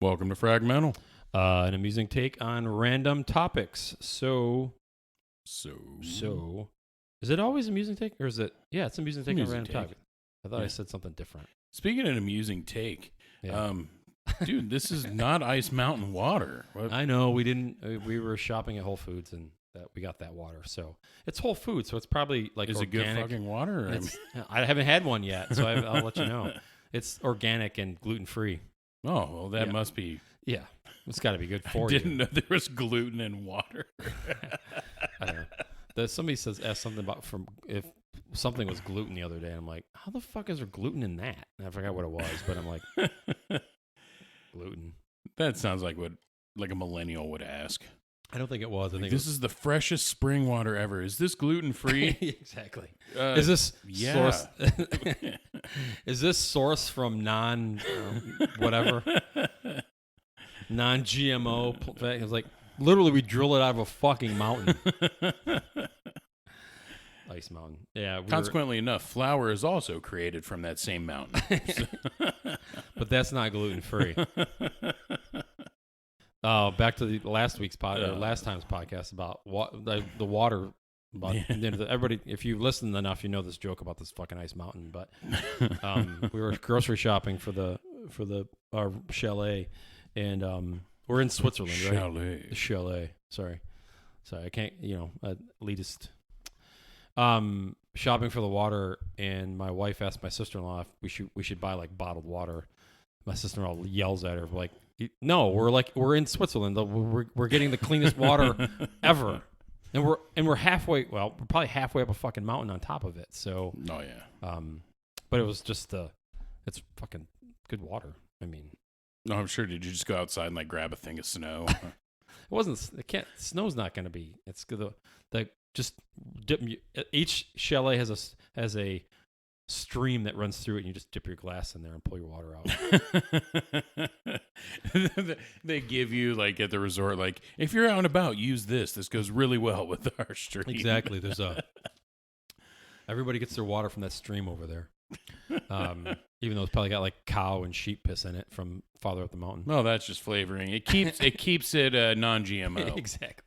Welcome to Fragmental. An amusing take on random topics. So, So is it always amusing take, or is it? Yeah, it's amusing take on Amusing random take. topic. I thought I said something different. speaking of an amusing take, Yeah. dude, this is not Ice Mountain water. What? I know we didn't. We were shopping at Whole Foods and we got that water. So it's Whole Foods, so it's probably like Is organic. it good fucking water? I haven't had one yet, so I'll let you know. It's organic and gluten free. Oh, well, that Yeah. must be. Yeah, it's got to be good for I you. didn't know there was gluten in water. I don't know. Somebody asked something about if something was gluten the other day. And I'm like, how the fuck is there gluten in that? And I forgot what it was, but I'm like, gluten. That sounds like what a millennial would ask. I don't think it was. I think This is the freshest spring water ever. Is this gluten free? exactly. Is this yeah. source? Is this source from whatever non-GMO? It was like literally we drill it out of a fucking mountain. Ice Mountain. Yeah. Consequently enough, flour is also created from that same mountain. But that's not gluten free. Back to the last time's podcast about the water. About everybody, if you've listened enough, you know this joke about this fucking ice mountain. But we were grocery shopping for our chalet, and we're in Switzerland, right? Chalet. The chalet. Sorry, I can't. Elitist. Shopping for the water, and my wife asked my sister-in-law if we should buy like bottled water. My sister-in-law yells at her like, "No, we're in Switzerland. We're getting the cleanest water ever." And we're halfway. Well, we're probably halfway up a fucking mountain on top of it. So, oh yeah. But it was just it's fucking good water. I mean, no, I'm sure. Did you just go outside and like grab a thing of snow? it wasn't. It can't. Snow's not going to be. It's the just dip. Each chalet has a stream that runs through it, and you just dip your glass in there and pull your water out. They give you like at the resort, like if you're out and about, use this. This goes really well with our stream. Exactly. There's everybody gets their water from that stream over there. Even though it's probably got like cow and sheep piss in it from farther up the mountain. No, that's just flavoring. It keeps it non-GMO. Exactly.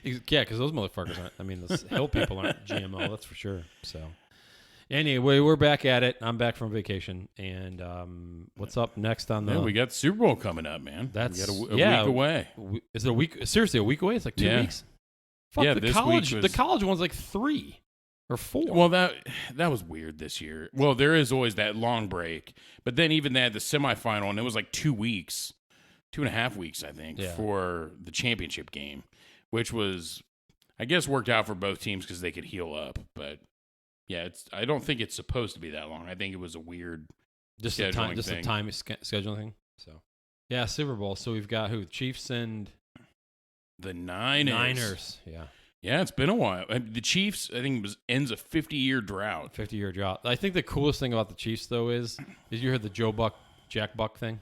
Yeah, because those motherfuckers aren't. I mean, those hill people aren't GMO. That's for sure. So. Anyway, we're back at it. I'm back from vacation, and what's up next on the? Yeah, we got Super Bowl coming up, man. That's we got a week away. Is it a week? Seriously, a week away? It's like 2 weeks. Fuck, yeah, the college one's like 3 or 4. Well, that was weird this year. Well, there is always that long break, but then even they had the semifinal, and it was like 2 weeks, 2.5 weeks, I think, for the championship game, which was, I guess, worked out for both teams because they could heal up, but. Yeah, I don't think it's supposed to be that long. I think it was a weird scheduling thing. A time scheduling thing. So, yeah, Super Bowl. So we've got who? Chiefs and the Niners. Yeah. Yeah, it's been a while. The Chiefs, I think, ends a 50-year drought. 50-year drought. I think the coolest thing about the Chiefs, though, is you heard the Jack Buck thing?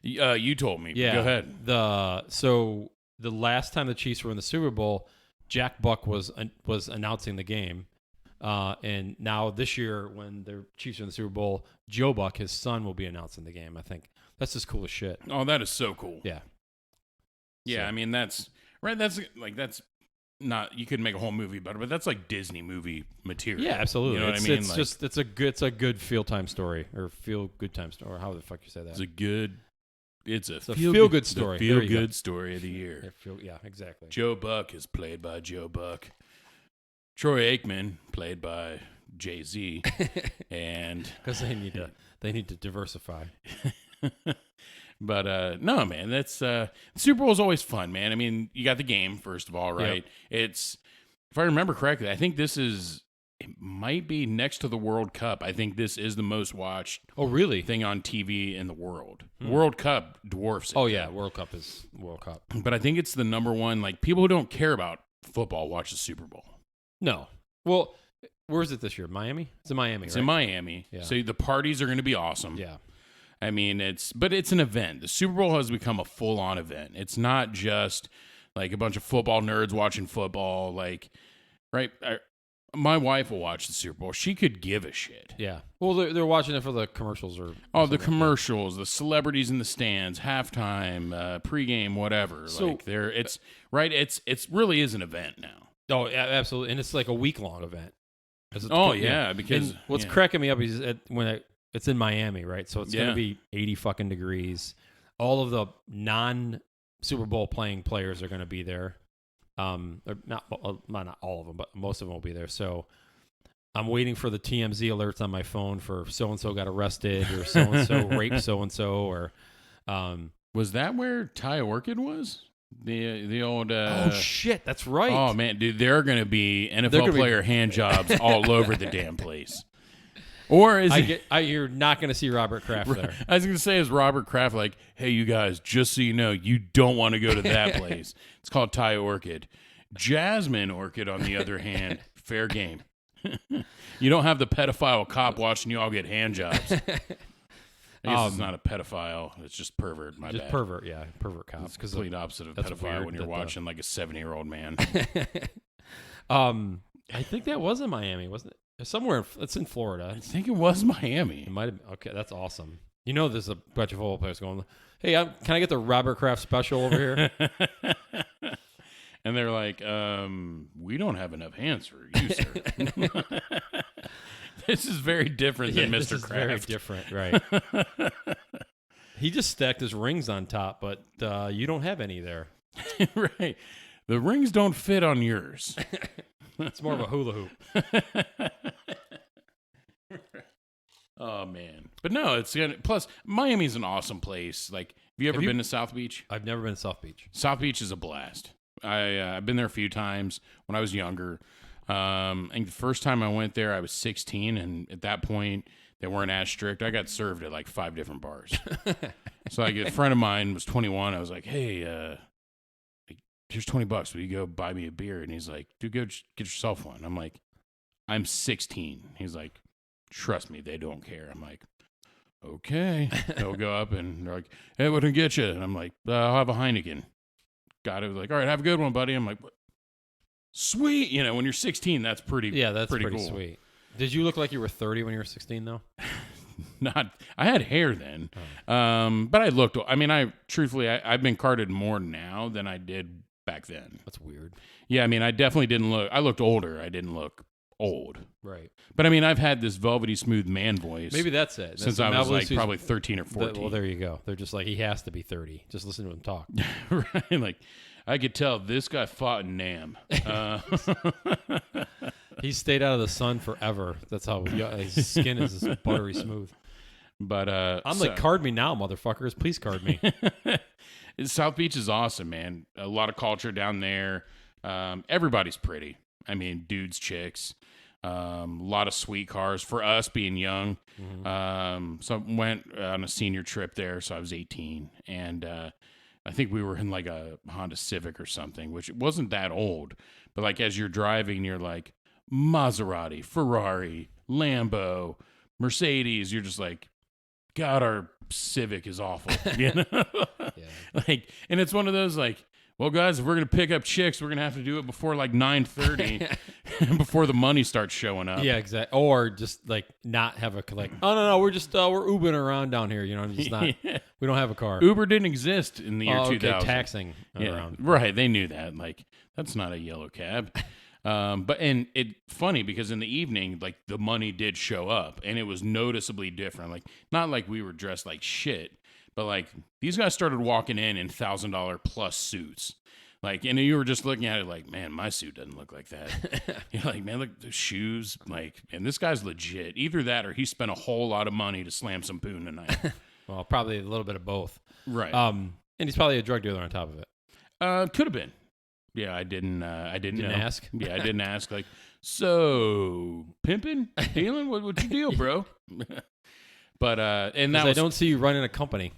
You told me. Yeah. Go ahead. So the last time the Chiefs were in the Super Bowl, Jack Buck was announcing the game. And now this year, when the Chiefs are in the Super Bowl, Joe Buck, his son, will be announcing the game. I think that's just cool as shit. Oh, that is so cool. Yeah. Yeah, so. I mean, that's right. That's not, you could make a whole movie about it, but that's like Disney movie material. Yeah, absolutely. You know what I mean? It's a good feel time story or feel good time story. Or how the fuck you say that? It's a feel good story. Feel good story of the year. Yeah, exactly. Joe Buck is played by Joe Buck. Troy Aikman, played by Jay-Z, and because they need to diversify. But no, man, that's Super Bowl is always fun, man. I mean, you got the game first of all, right? Yep. It's, if I remember correctly, I think it might be next to the World Cup. I think this is the most watched. Oh, really? Thing on TV in the world. World Cup dwarfs it. Oh yeah, World Cup is World Cup. But I think it's the number one. Like people who don't care about football watch the Super Bowl. No. Well, where is it this year? Miami? It's in Miami, It's right? in Miami. Yeah. So the parties are going to be awesome. Yeah. I mean, it's an event. The Super Bowl has become a full-on event. It's not just like a bunch of football nerds watching football. Like, right? My wife will watch the Super Bowl. She could give a shit. Yeah. Well, they're watching it for the commercials the commercials, the celebrities in the stands, halftime, pregame, whatever. So, like it's right. It's really is an event now. Oh, yeah, absolutely, and it's like a week-long event. Because and what's cracking me up is when it's in Miami, right? So it's going to be 80 fucking degrees. All of the non-Super Bowl playing players are going to be there. Not all of them, but most of them will be there. So I'm waiting for the TMZ alerts on my phone for so-and-so got arrested or so-and-so raped so-and-so or... was that where Ty Orchid was? The old... oh, shit. That's right. Oh, man. Dude, there are going to be NFL player hand jobs all over the damn place. Or is you're not going to see Robert Kraft there. I was going to say, is Robert Kraft like, hey, you guys, just so you know, you don't want to go to that place. It's called Ty Orchid. Jasmine Orchid, on the other hand, fair game. You don't have the pedophile cop watching you all get hand jobs. I guess it's not a pedophile. It's just pervert. My bad. Pervert, yeah. Pervert cop. It's the complete opposite of pedophile when you're watching like a 70-year-old man. I think that was in Miami, wasn't it? Somewhere, it's in Florida. I think it was Miami. It might have. Okay, that's awesome. You know, there's a bunch of football players going, hey, can I get the Robert Kraft special over here? And they're like, we don't have enough hands for you, sir. This is very different than Mr. Kraft. Very different, right. He just stacked his rings on top, but you don't have any there. Right. The rings don't fit on yours. It's more of a hula hoop. Oh, man. But no, it's gonna. Plus, Miami's an awesome place. Like, have you ever been to South Beach? I've never been to South Beach. South Beach is a blast. I've been there a few times when I was younger. And the first time I went there, I was 16, and at that point, they weren't as strict. I got served at like 5 different bars. So like a friend of mine was 21. I was like, hey, here's $20. Will you go buy me a beer? And he's like, dude, go get yourself one. I'm like, I'm 16. He's like, trust me, they don't care. I'm like, okay. They'll go up and they're like, hey, what can I get you? And I'm like, I'll have a Heineken. Got it. Like, all right, have a good one, buddy. I'm like, what? Sweet. You know, when you're 16, that's pretty. Yeah, that's pretty cool. Sweet. Did you look like you were 30 when you were 16 though? I had hair then. But I looked, truthfully, I've been carded more now than I did back then. That's weird. Yeah, I definitely didn't look, I looked older. I didn't look old. Right. But I've had this velvety smooth man voice. Maybe that's it. Since I was like probably 13 or 14. Well, there you go. They're just like, he has to be 30. Just listen to him talk. Right. Like, I could tell this guy fought in Nam. He stayed out of the sun forever. That's how his skin is just buttery smooth. But I'm like, card me now, motherfuckers. Please card me. South Beach is awesome, man. A lot of culture down there. Everybody's pretty. Dudes, chicks. A lot of sweet cars for us being young. Mm-hmm. So I went on a senior trip there. So I was 18, and I think we were in like a Honda Civic or something, which wasn't that old. But like as you're driving, you're like Maserati, Ferrari, Lambo, Mercedes. You're just like, God, our Civic is awful. You know? Yeah. Like, and it's one of those like, well, guys, if we're gonna pick up chicks, we're gonna have to do it before like 9:30, before the money starts showing up. Yeah, exactly. Or just like not have a like. Oh no, we're just we're Ubering around down here. You know, just not. Yeah. We don't have a car. Uber didn't exist in the year 2000. Okay, taxing around. Right. They knew that. Like, that's not a yellow cab. But it funny because in the evening, like the money did show up, and it was noticeably different. Like, not like we were dressed like shit. But, like, these guys started walking in $1,000 plus suits. Like, and you were just looking at it like, man, my suit doesn't look like that. You're like, man, look, the shoes. Like, and this guy's legit. Either that or he spent a whole lot of money to slam some poon tonight. Well, probably a little bit of both. Right. And he's probably a drug dealer on top of it. Could have been. Yeah, I didn't know. Ask? Yeah, I didn't ask. Like, so, pimping? Dealing? What's your deal, bro? But and that I don't see you running a company.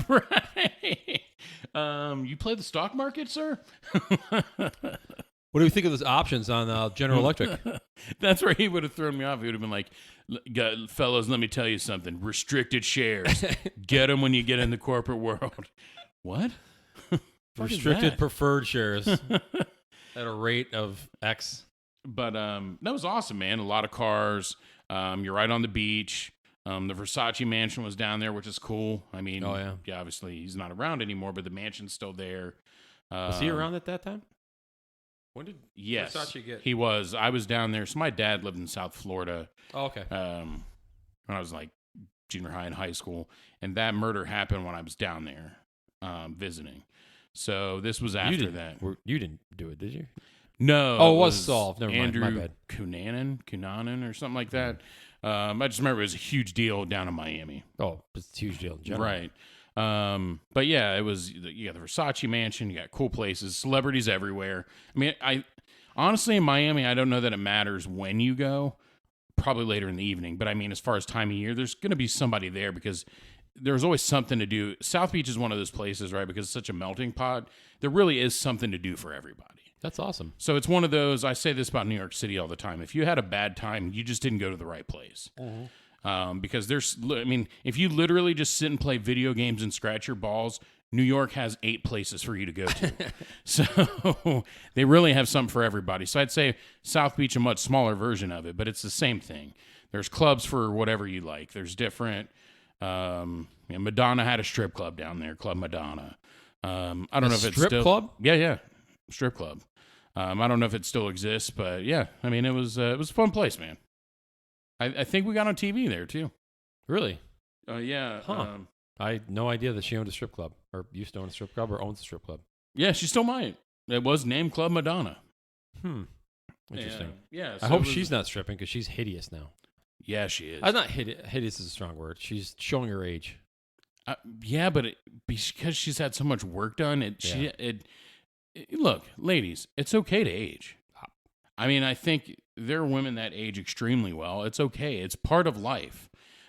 Right. You play the stock market, sir? What do you think of those options on General Electric? That's where he would have thrown me off. He would have been like, fellas, let me tell you something. Restricted shares. Get them when you get in the corporate world. What? Restricted preferred shares at a rate of X. But that was awesome, man. A lot of cars. You're right on the beach. The Versace mansion was down there, which is cool. I mean, obviously he's not around anymore, but the mansion's still there. Was he around at that time? When did Versace get? He was. I was down there. So my dad lived in South Florida. Oh, okay. When I was like junior high and high school, and that murder happened when I was down there visiting. So this was after that. You didn't do it, did you? No. Oh, it was solved. Never mind. My Andrew bad. Cunanan or something like that. I just remember it was a huge deal down in Miami. Oh, it's a huge deal in general. Right. But yeah, it was, you got the Versace mansion, you got cool places, celebrities everywhere. I mean, honestly, in Miami, I don't know that it matters when you go, probably later in the evening. But I mean, as far as time of year, there's going to be somebody there because there's always something to do. South Beach is one of those places, right? Because it's such a melting pot. There really is something to do for everybody. That's awesome. So it's one of those, I say this about New York City all the time. If you had a bad time, you just didn't go to the right place. Because if you literally just sit and play video games and scratch your balls, New York has 8 places for you to go to. So they really have something for everybody. So I'd say South Beach, a much smaller version of it, but it's the same thing. There's clubs for whatever you like. There's different, Madonna had a strip club down there, Club Madonna. I don't know if it's still. Strip club? Yeah. Strip club. I don't know if it still exists, but yeah, I mean, it was a fun place, man. I think we got on TV there too. Really? Yeah. Huh. I had no idea that she owned a strip club, or used to own a strip club, or owns a strip club. Yeah, she still might. It was named Club Madonna. Interesting. Yeah. I hope she's not stripping because she's hideous now. Yeah, she is. Not hideous is a strong word. She's showing her age. Yeah, but because she's had so much work done, look, ladies, it's okay to age. I mean, I think there are women that age extremely well. It's okay. It's part of life.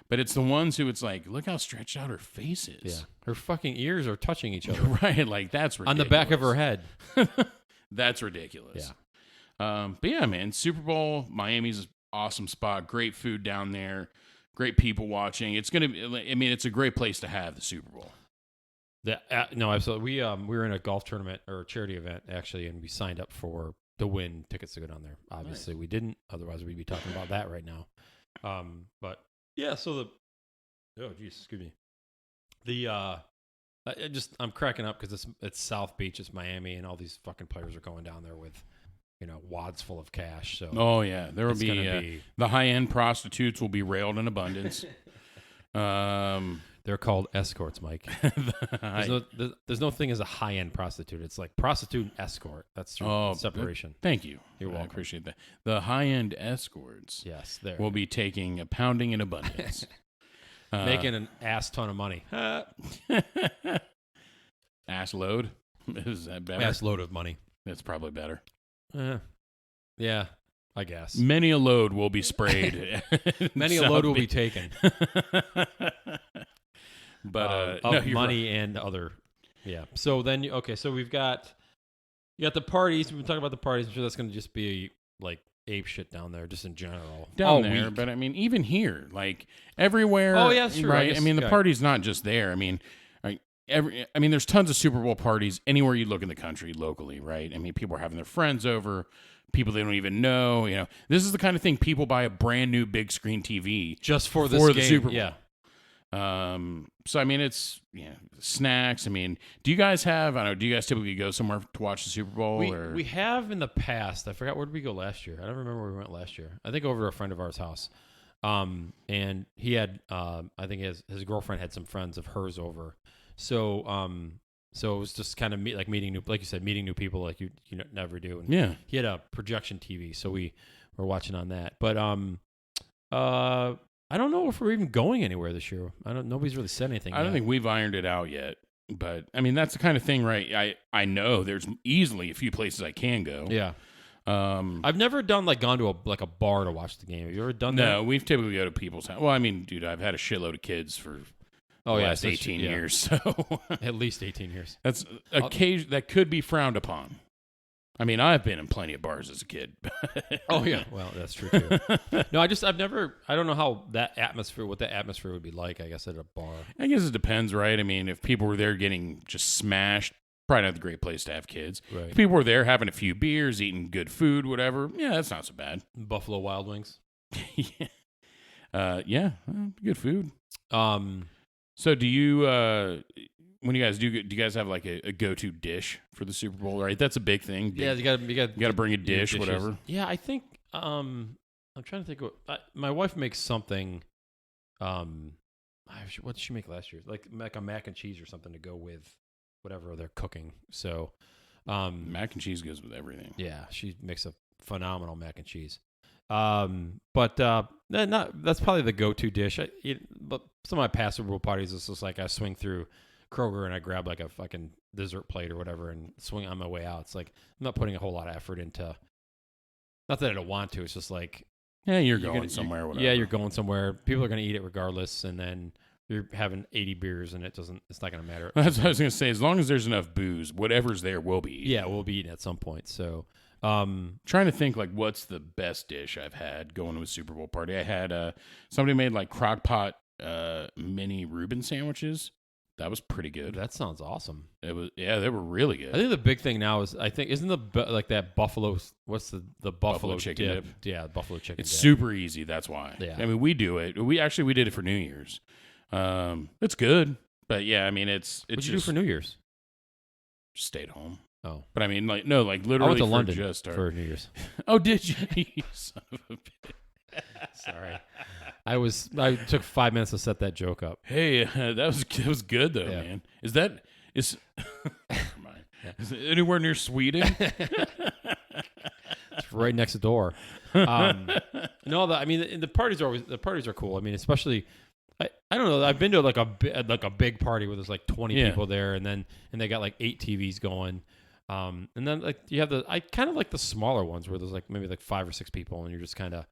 But it's the ones who it's like, look how stretched out her face is. Yeah. Her fucking ears are touching each other. Right. Like, that's ridiculous. On the back of her head. That's ridiculous. Yeah. But yeah, man, Super Bowl, Miami's an awesome spot. Great food down there. Great people watching. It's a great place to have the Super Bowl. No, absolutely. We were in a golf tournament or a charity event, actually, and we signed up to win tickets to go down there. Obviously, we didn't. Otherwise, we'd be talking about that right now. But yeah, so excuse me. I'm cracking up because it's South Beach, it's Miami, and all these fucking players are going down there with, wads full of cash. So there will be the high end prostitutes will be railed in abundance. They're called escorts, Mike. There's no thing as a high-end prostitute. It's like prostitute and escort. That's the separation. Thank you. You're welcome. I appreciate that. The high-end escorts will be taking a pounding in abundance. Making an ass ton of money. Ass load? Is that better? Ass load of money. That's probably better. Yeah, I guess. Many a load will be sprayed. Many a load will be taken. But of money and other, So then, so we've got the parties. We've been talking about the parties. I'm sure that's going to just be like ape shit down there, just in general. Down there, week. But I mean, even here, like everywhere. Oh yeah, sure. Right. I mean, the party's not just there. I mean, there's tons of Super Bowl parties anywhere you look in the country, locally, right? I mean, people are having their friends over. People they don't even know. This is the kind of thing people buy a brand new big screen TV just for the Super Bowl. Yeah. So I mean, it's snacks. I mean, do you guys typically go somewhere to watch the Super Bowl? We have in the past. I forgot, where did we go last year? I don't remember where we went last year. I think over to a friend of ours' house. And he had, I think his girlfriend had some friends of hers over. So it was just kind of meeting new, like you said, meeting new people like you never do. And he had a projection TV, so we were watching on that. But I don't know if we're even going anywhere this year. Nobody's really said anything. I don't think we've ironed it out yet. But I mean, that's the kind of thing, right? I know there's easily a few places I can go. Yeah. I've never gone to a bar to watch the game. Have you ever done that? No, we've typically go to people's house. Well, I mean, dude, I've had a shitload of kids for the last 18 years. So at least 18 years. That's that could be frowned upon. I mean, I've been in plenty of bars as a kid. Oh yeah, well that's true too. No, I don't know how what that atmosphere would be like. I guess at a bar. I guess it depends, right? I mean, if people were there getting just smashed, probably not the great place to have kids. Right. If people were there having a few beers, eating good food, whatever, yeah, that's not so bad. Buffalo Wild Wings. Good food. So do you when you guys do you guys have like a go-to dish for the Super Bowl, right? That's a big thing. Yeah, you got to bring a dish, whatever. Yeah, I think I'm trying to think my wife makes something what did she make last year? Like a mac and cheese or something to go with whatever they're cooking. So mac and cheese goes with everything. Yeah, she makes a phenomenal mac and cheese. But that's probably the go-to dish. But some of my past Super Bowl parties, it's just like I swing through Kroger and I grab like a fucking dessert plate or whatever and swing on my way out. It's like I'm not putting a whole lot of effort into. Not that I don't want to. It's just like you're going somewhere. Whatever. Yeah, you're going somewhere. People are going to eat it regardless, and then you're having 80 beers, and it's not going to matter. That's what I was going to say. As long as there's enough booze, whatever's there will be eaten. Yeah, we'll be eating at some point. So. Trying to think like what's the best dish I've had going to a Super Bowl party. I had somebody made like crock pot mini Reuben sandwiches. That was pretty good. That sounds awesome. They were really good. I think the big thing now is isn't that buffalo, what's the buffalo chicken dip? Yeah, buffalo chicken it's dip. super easy, that's why. Yeah. I mean, we do it. We did it for New Year's. It's good, but yeah, I mean it's What'd you do for New Year's? Just stayed home. Oh. But I mean, like, no, like literally I went to for London just for New Year's. Oh, did you? You son of a bitch. Sorry. I took 5 minutes to set that joke up. Hey, that was good though, Yeah. man. Never mind. Yeah. Is it anywhere near Sweden? It's right next door. The parties are cool. I mean, especially I don't know. I've been to like a big party where there's like 20 people there, and they got like 8 TVs going. And then like you have I kind of like the smaller ones where there's like maybe like 5 or 6 people, and you're just kind of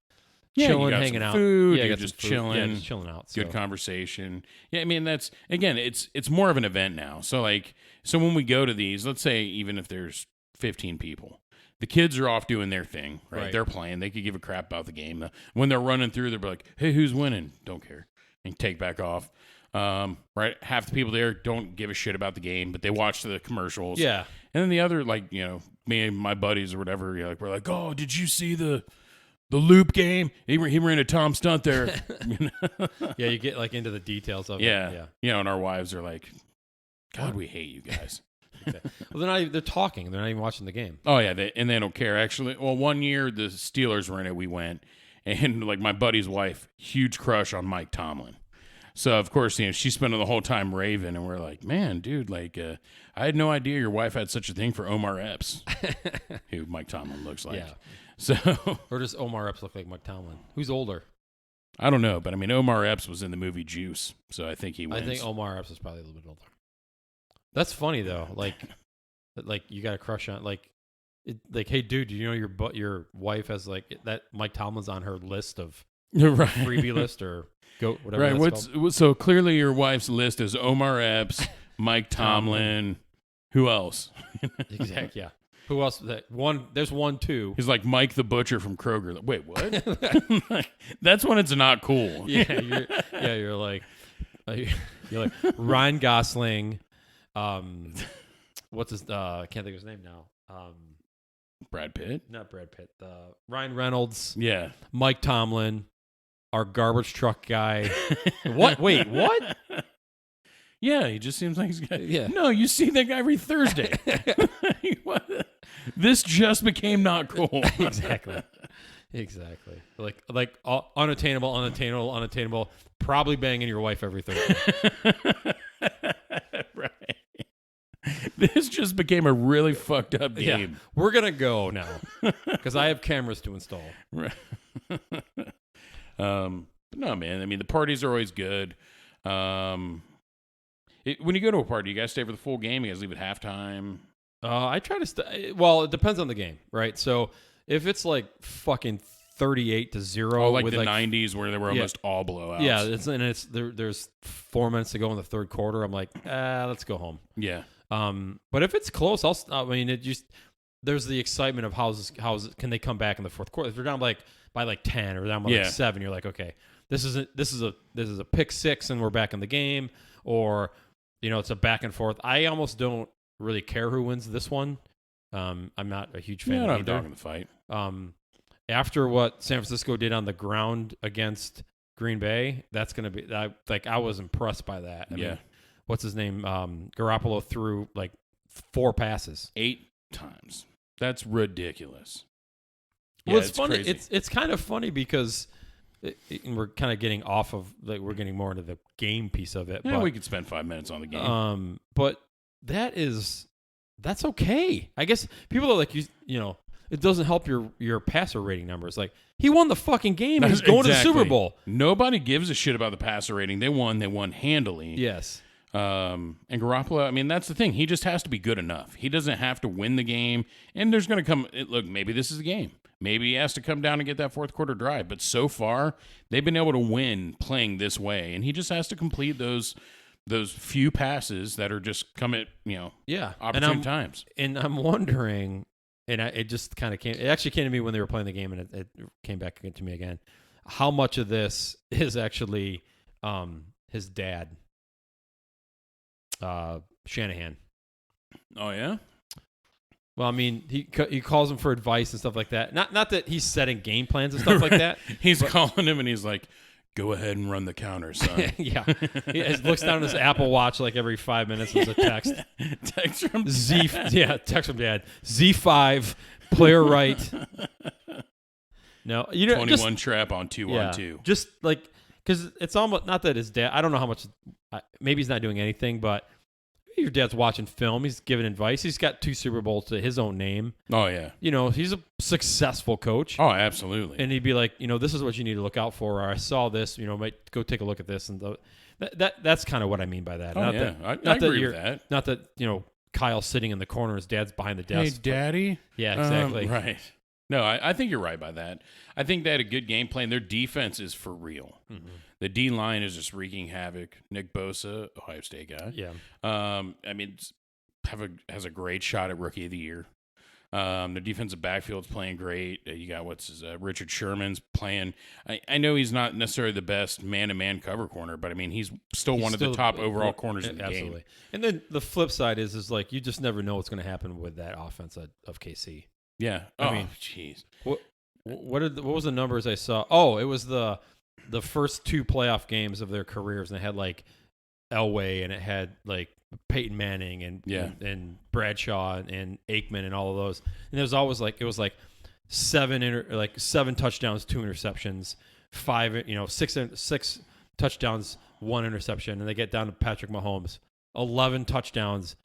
chilling, hanging out. Food, you're just chilling. Yeah, just chilling out. Good conversation. Yeah, I mean that's again, it's more of an event now. So when we go to these, let's say even if there's 15 people, the kids are off doing their thing, right? They're playing. They could give a crap about the game. When they're running through, they're like, "Hey, who's winning?" Don't care, and take back off. Right? Half the people there don't give a shit about the game, but they watch the commercials. Yeah. And then the other, like, me and my buddies or whatever, we're like, "Oh, did you see the loop game? He ran a Tom stunt there." Yeah, you get like into the details of it. Yeah. And our wives are like, "God, we hate you guys." Well, they're talking. They're not even watching the game. Oh yeah, they don't care actually. Well, one year the Steelers were in it. We went, and like my buddy's wife, huge crush on Mike Tomlin. So of course, she's spending the whole time raving, and we're like, "Man, dude, like, I had no idea your wife had such a thing for Omar Epps, who Mike Tomlin looks like." Yeah. So, or does Omar Epps look like Mike Tomlin? Who's older? I don't know, but I mean, Omar Epps was in the movie Juice, so I think he wins. I think Omar Epps is probably a little bit older. That's funny though. Like you got a crush on hey dude, do you know your wife has like that Mike Tomlin's on her list of freebie list or go whatever. Right. So clearly your wife's list is Omar Epps, Mike Tomlin. Who else? Exactly. Yeah. Who else? There's 1, 2. He's like Mike the Butcher from Kroger. Wait, what? That's when it's not cool. Yeah. You're like Ryan Gosling. What's his? I can't think of his name now. Brad Pitt? Not Brad Pitt. Ryan Reynolds. Yeah. Mike Tomlin. Our garbage truck guy. What? Wait, what? Yeah, he just seems like he's got. Yeah. No, you see that guy every Thursday. What? This just became not cool. Exactly. Like unattainable. Probably banging your wife every Thursday. Right. This just became a really fucked up game. Yeah. We're gonna go now because I have cameras to install. Right. But no, man. I mean, the parties are always good. When you go to a party, you guys stay for the full game. You guys leave at halftime. I try to stay. Well, it depends on the game, right? So if it's like fucking 38-0, like with the 90s where they were almost all blowouts. Yeah, there's 4 minutes to go in the third quarter. I'm like, let's go home. Yeah. But if it's close, there's the excitement of how's can they come back in the fourth quarter? If they're down by 10 or down by like 7, you're like, okay, this is a pick 6 and we're back in the game, or it's a back and forth. I almost don't. really care who wins this one. I'm not a huge fan I of don't have a either. dog in the fight. After what San Francisco did on the ground against Green Bay, that's going to be I was impressed by that. I mean, what's his name? Garoppolo threw like 4 passes, 8 times. That's ridiculous. Well, Yeah, it's funny. crazy. It's kind of funny because we're kind of getting off of we're getting more into the game piece of it. Yeah, but, we could spend 5 minutes on the game. But that's okay. I guess people are like it doesn't help your passer rating numbers. Like, he won the fucking game and he's going to the Super Bowl. Nobody gives a shit about the passer rating. They won handily. Yes. And Garoppolo, I mean, that's the thing. He just has to be good enough. He doesn't have to win the game. And there's going to come, look, maybe this is the game. Maybe he has to come down and get that fourth quarter drive. But so far, they've been able to win playing this way. And he just has to complete those few passes that are just come at, opportune times. And I'm wondering, and it just kind of it actually came to me when they were playing the game, and it came back to me again, how much of this is actually his dad, Shanahan. Oh, yeah? Well, I mean, he calls him for advice and stuff like that. Not that he's setting game plans and stuff like that. He's calling him and he's like, go ahead and run the counter, son. Yeah. He looks down at his Apple Watch like every 5 minutes. There's a text. Text from text from dad. Z5, player right. No, 21 trap on 2-on-2. Just like, because it's almost, not that his dad, I don't know how much, maybe he's not doing anything, but your dad's watching film. He's giving advice. He's got 2 Super Bowls to his own name. Oh, yeah. He's a successful coach. Oh, absolutely. And he'd be like, this is what you need to look out for. Or I saw this, might go take a look at this. And that's kind of what I mean by that. Oh, not yeah. That, I agree with that. Not that, Kyle's sitting in the corner, his dad's behind the desk. Hey, Daddy? Yeah, exactly. Right. No, I think you're right by that. I think they had a good game plan. Their defense is for real. Mm-hmm. The D-line is just wreaking havoc. Nick Bosa, Ohio State guy. Yeah. I mean, has a great shot at Rookie of the Year. The defensive backfield's playing great. You got Richard Sherman's playing. I know he's not necessarily the best man-to-man cover corner, but I mean, he's still one of the top overall corners in the game. And then the flip side is like, you just never know what's going to happen with that offense of KC. Yeah. I mean, jeez. What was the numbers I saw? Oh, it was the first 2 playoff games of their careers, and it had like Elway, and it had like Peyton Manning and Bradshaw and Aikman and all of those. And it was always like 7 touchdowns, 2 interceptions, 6 touchdowns, 1 interception, and they get down to Patrick Mahomes, 11 touchdowns,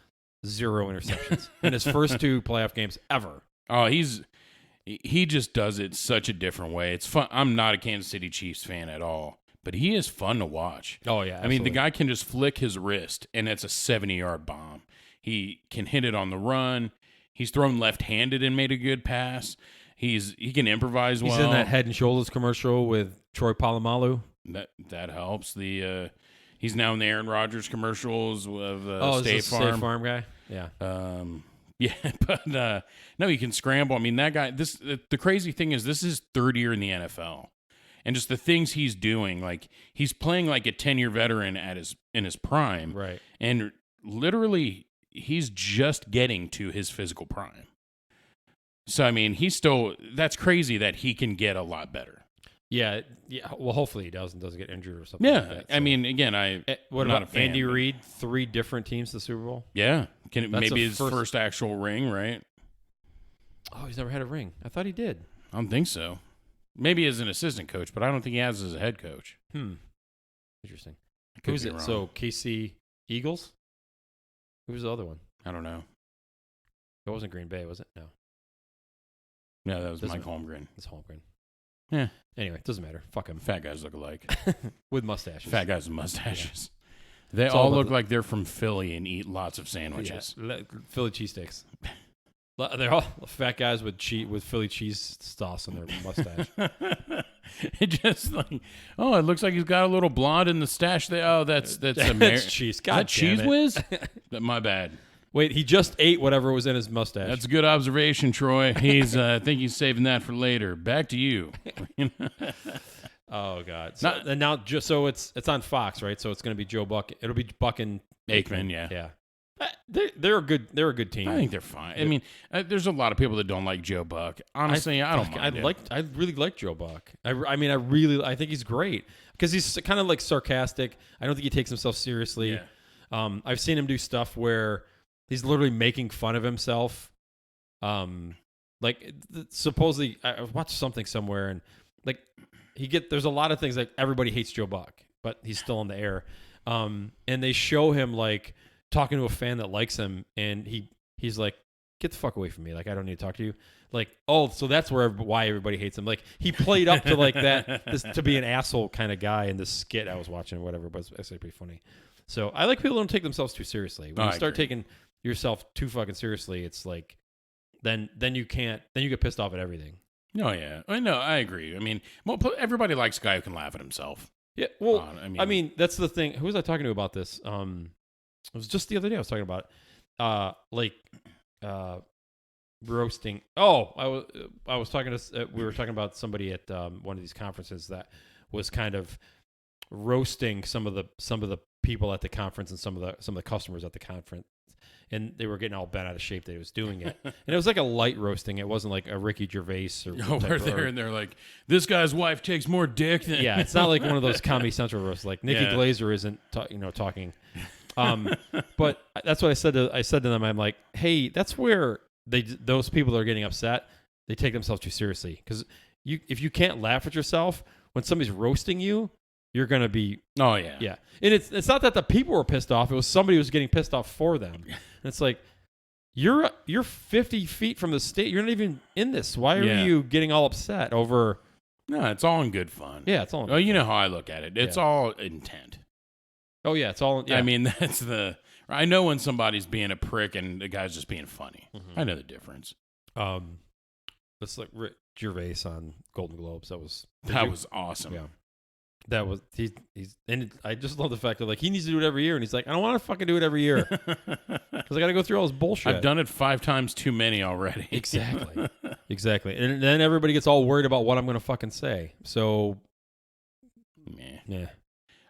0 interceptions in his first 2 playoff games ever. Oh, he just does it such a different way. It's fun. I'm not a Kansas City Chiefs fan at all, but he is fun to watch. Oh, yeah. Absolutely. I mean, the guy can just flick his wrist, and it's a 70-yard bomb. He can hit it on the run. He's thrown left-handed and made a good pass. He can improvise well. He's in that Head and Shoulders commercial with Troy Polamalu. That helps. He's now in the Aaron Rodgers commercials of State Farm. State Farm guy? Yeah. Yeah, but no, he can scramble. I mean, that guy. The crazy thing is, this is his 3rd year in the NFL, and just the things he's doing. Like, he's playing like a 10-year veteran in his prime, right? And literally, he's just getting to his physical prime. So I mean, that's crazy that he can get a lot better. Yeah. Well, hopefully he doesn't get injured or something. Yeah, like that, so. I mean, again, what not about a fan, Andy Reid? 3 different teams to the Super Bowl. Yeah, maybe his first actual ring, right? Oh, he's never had a ring. I thought he did. I don't think so. Maybe as an assistant coach, but I don't think he has as a head coach. Interesting. Who's it? Wrong. So KC Eagles. Who was the other one? I don't know. It wasn't Green Bay, was it? No. No, that was Mike Holmgren. It's Holmgren. Yeah. Anyway, it doesn't matter. Fuck him. Fat guys look alike. With mustaches. Fat guys with mustaches. Yeah. They all look like they're from Philly and eat lots of sandwiches. Yeah. Philly cheesesteaks. They're all fat guys with Philly cheese sauce on their mustache. It just like, it looks like he's got a little blonde in the stash there. Oh, that's cheese. God, Cheese Whiz? My bad. Wait, he just ate whatever was in his mustache. That's a good observation, Troy. I think he's saving that for later. Back to you. Oh God! And now, just so it's on Fox, right? So it's going to be Joe Buck. It'll be Buck and Aikman. Yeah. They're a good team. I think they're fine. I mean, there's a lot of people that don't like Joe Buck. Honestly, I don't mind him. I really like Joe Buck. I think he's great because he's kind of like sarcastic. I don't think he takes himself seriously. Yeah. I've seen him do stuff where he's literally making fun of himself. Supposedly I watched something somewhere and like there's a lot of things like everybody hates Joe Buck, but he's still in the air. And they show him like talking to a fan that likes him, and he's like, "Get the fuck away from me! Like, I don't need to talk to you." Like, oh, so that's why everybody hates him. Like, he played up to like that to be an asshole kind of guy in this skit I was watching, or whatever. But it's actually pretty funny. So I like people who don't take themselves too seriously. When you start taking yourself too fucking seriously, it's like then you get pissed off at everything. Oh yeah, I know. I agree. I mean, everybody likes a guy who can laugh at himself. Yeah, well, I mean, that's the thing. Who was I talking to about this? It was just the other day I was talking about roasting. Oh, I was talking to we were talking about somebody at one of these conferences that was kind of roasting some of the people at the conference and some of the customers at the conference, and they were getting all bent out of shape that he was doing it. And it was like a light roasting. It wasn't like a Ricky Gervais or and they're like, this guy's wife takes more dick than. Yeah, it's not like one of those Comedy Central roasts. Like Nikki Glaser isn't talking. But that's what I said to them. I'm like, hey, that's where those people that are getting upset, they take themselves too seriously. Because if you can't laugh at yourself when somebody's roasting you, you're gonna be. Oh yeah, yeah. And it's not that the people were pissed off. It was somebody who was getting pissed off for them. And it's like, you're 50 feet from the state. You're not even in this. Why are you getting all upset over? No, it's all in good fun. Yeah, it's all. You know how I look at it. It's all intent. Oh yeah, it's all. Yeah. I mean, I know when somebody's being a prick and the guy's just being funny. Mm-hmm. I know the difference. That's like Rick Gervais on Golden Globes. That was awesome. Yeah, that was he's and I just love the fact that like he needs to do it every year, and he's like, I don't want to fucking do it every year because I got to go through all this bullshit. I've done it 5 times too many already. Exactly, and then everybody gets all worried about what I'm going to fucking say. So, yeah.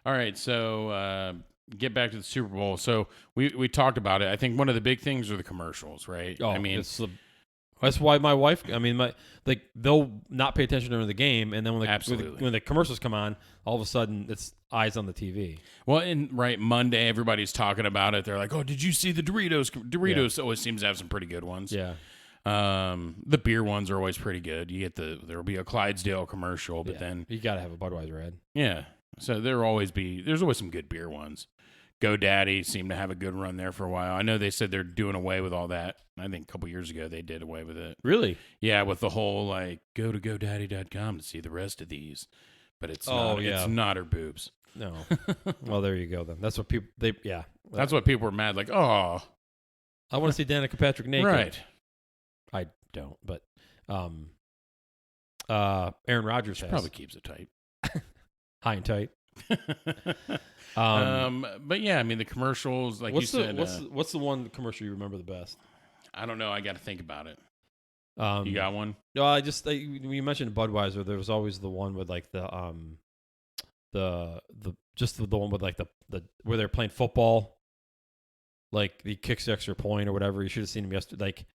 All right, so get back to the Super Bowl. So we talked about it. I think one of the big things are the commercials, right? Oh, I mean, that's why my wife. I mean, they'll not pay attention during the game, and then when the commercials come on, all of a sudden it's eyes on the TV. Well, Monday everybody's talking about it. They're like, "Oh, did you see the Doritos? Doritos always seems to have some pretty good ones." Yeah. The beer ones are always pretty good. You get there'll be a Clydesdale commercial, but then you got to have a Budweiser ad. Yeah. So there's always some good beer ones. GoDaddy seemed to have a good run there for a while. I know they said they're doing away with all that. I think a couple years ago they did away with it. Really? Yeah, with the whole like go to GoDaddy.com to see the rest of these. But it's not her boobs. No. Well, there you go then. That's what people That's what people were mad like, "Oh, I want to see Danica Patrick naked." Right. I don't, but Aaron Rodgers probably keeps it tight. High and tight. But yeah, I mean the commercials, like you said. What's the one commercial you remember the best? I don't know. I got to think about it. You got one? No, when you mentioned Budweiser, there was always the one with like the one with like the where they're playing football, like the kicks the extra point or whatever. You should have seen them yesterday. Like,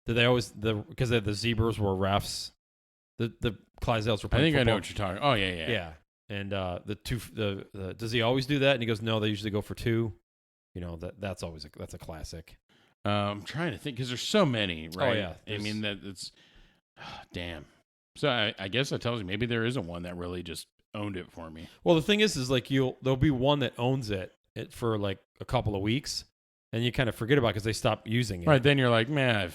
did they always because the zebras were refs? The Clydesdales were playing. I think football. I know what you're talking. Oh yeah. Yeah. And does he always do that? And he goes, no, they usually go for 2. You know, that's a classic. I'm trying to think because there's so many, right? Oh yeah. I mean it's damn. So I guess that tells you maybe there isn't one that really just owned it for me. Well, the thing is like there'll be one that owns it for like a couple of weeks, and you kind of forget about it because they stop using it. Right. Then you're like, man,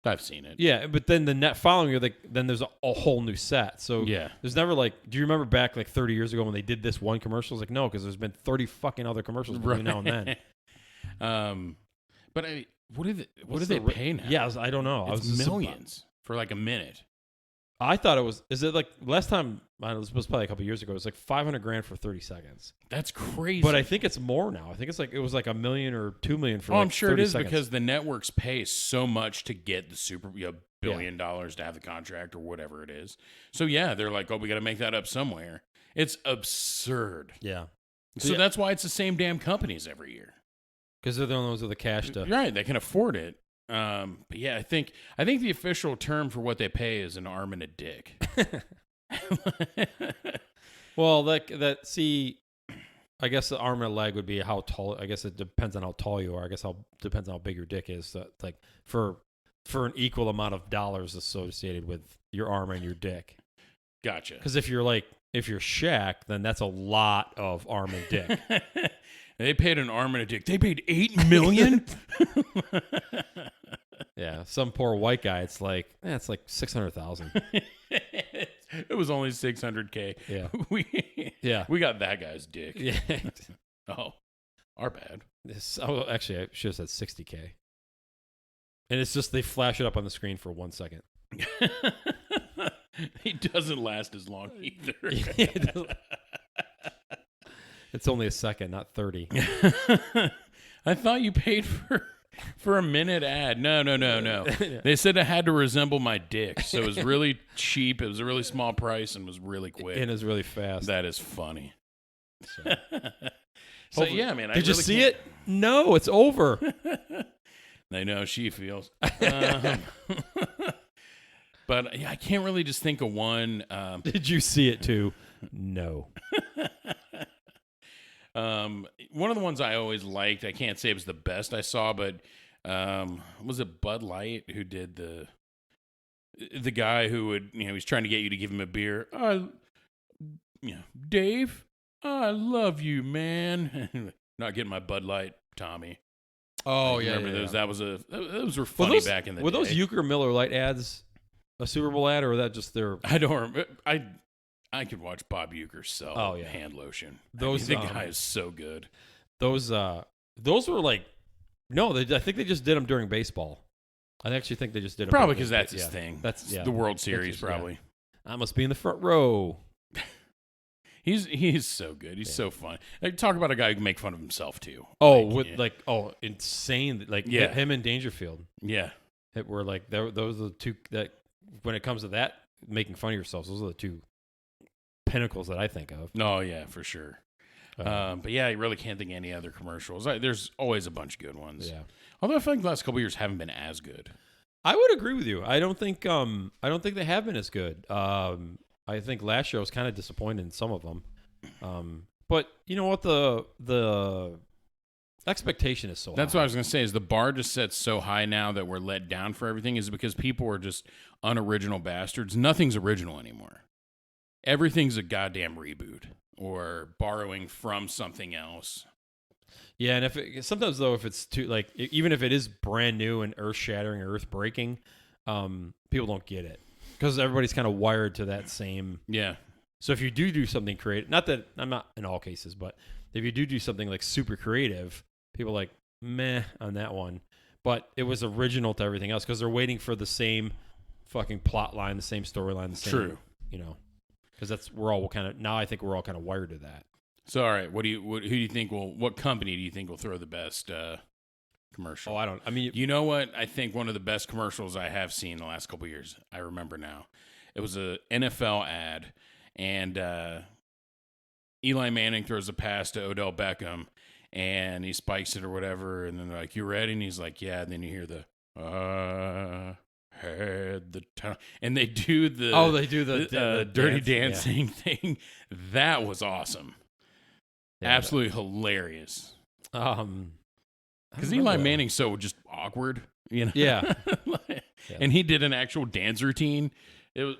I've seen it. Yeah, but then the net following year, then there's a whole new set. So yeah, there's never like, do you remember back like 30 years ago when they did this one commercial? It's like, no, because there's been 30 fucking other commercials between now and then. But what do they pay now? Yeah, I don't know. It's millions for like a minute. I thought it was. Is it like last time? I don't know, it was probably a couple years ago. It was like $500,000 for 30 seconds. That's crazy. But I think it's more now. I think it was like $1 million or $2 million for. I'm sure 30 it is seconds. because the networks pay so much to get the $1 billion to have the contract or whatever it is. So yeah, they're like, oh, we got to make that up somewhere. It's absurd. Yeah. So that's why it's the same damn companies every year. Because they're the only ones with the cash to. Right, they can afford it. But yeah, I think the official term for what they pay is an arm and a dick. Well, see, I guess the arm and a leg would be how tall. I guess it depends on how tall you are. I guess depends on how big your dick is. So, like for an equal amount of dollars associated with your arm and your dick. Gotcha. Because if you're Shaq, then that's a lot of arm and dick. They paid an arm and a dick. They paid $8 million. Yeah, some poor white guy. It's like $600,000. It was only $600K. Yeah, we got that guy's dick. Yeah. Oh, our bad. Actually, I should have said $60K. And it's just they flash it up on the screen for 1 second. He doesn't last as long either. It's only a second, not 30. I thought you paid for a minute ad. No. They said it had to resemble my dick, so it was really cheap. It was a really small price and was really quick. And it was really fast. That is funny. So yeah, man. Did you see it? No, it's over. I know she feels. But yeah, I can't really just think of one. Did you see it too? No. One of the ones I always liked, I can't say it was the best I saw, but was it Bud Light who did the guy who would, he's trying to get you to give him a beer. Dave, I love you, man. Not getting my Bud Light, Tommy. Oh, remember those? Yeah. Those were funny back in the day. Were those Euchre Miller Lite ads a Super Bowl ad, or was that just their? I don't remember. I could watch Bob Uecker sell hand lotion. The guy is so good. Those were like, no, I think they just did them during baseball. I actually think they just did them. Probably because that's his thing. That's the World Series, probably. I must be in the front row. He's so good. He's so fun. Like, talk about a guy who can make fun of himself too. Insane. Him and Dangerfield. Yeah, it were like those are the two that when it comes to that making fun of yourselves, those are the two pinnacles that I think of. Oh yeah, for sure. But yeah, I really can't think of any other commercials. There's always a bunch of good ones. Yeah. Although I feel like the last couple of years haven't been as good. I would agree with you. I don't think they have been as good. I think last year was kind of disappointed in some of them. But you know what, the expectation is so high. That's what I was going to say, is the bar just sets so high now that we're let down for everything, is because people are just unoriginal bastards. Nothing's original anymore. Everything's a goddamn reboot or borrowing from something else. Yeah, and sometimes though, if it's too even if it is brand new and earth shattering or earth breaking, people don't get it because everybody's kind of wired to that same. Yeah. So if you do something creative, not that I'm not in all cases, but if you do something like super creative, people are like meh on that one, but it was original to everything else because they're waiting for the same fucking plot line, the same storyline, the same. True. Because I think we're all kind of wired to that. So, all right, what company do you think will throw the best commercial? You know what? I think one of the best commercials I have seen the last couple of years, I remember now. It was a NFL ad, and Eli Manning throws a pass to Odell Beckham, and he spikes it or whatever, and then they're like, "You ready?" And he's like, "Yeah." And then you hear the had the time, and they do the dirty dancing thing. That was awesome. Yeah, absolutely hilarious. Because Eli Manning's so just awkward, Yeah. And he did an actual dance routine. In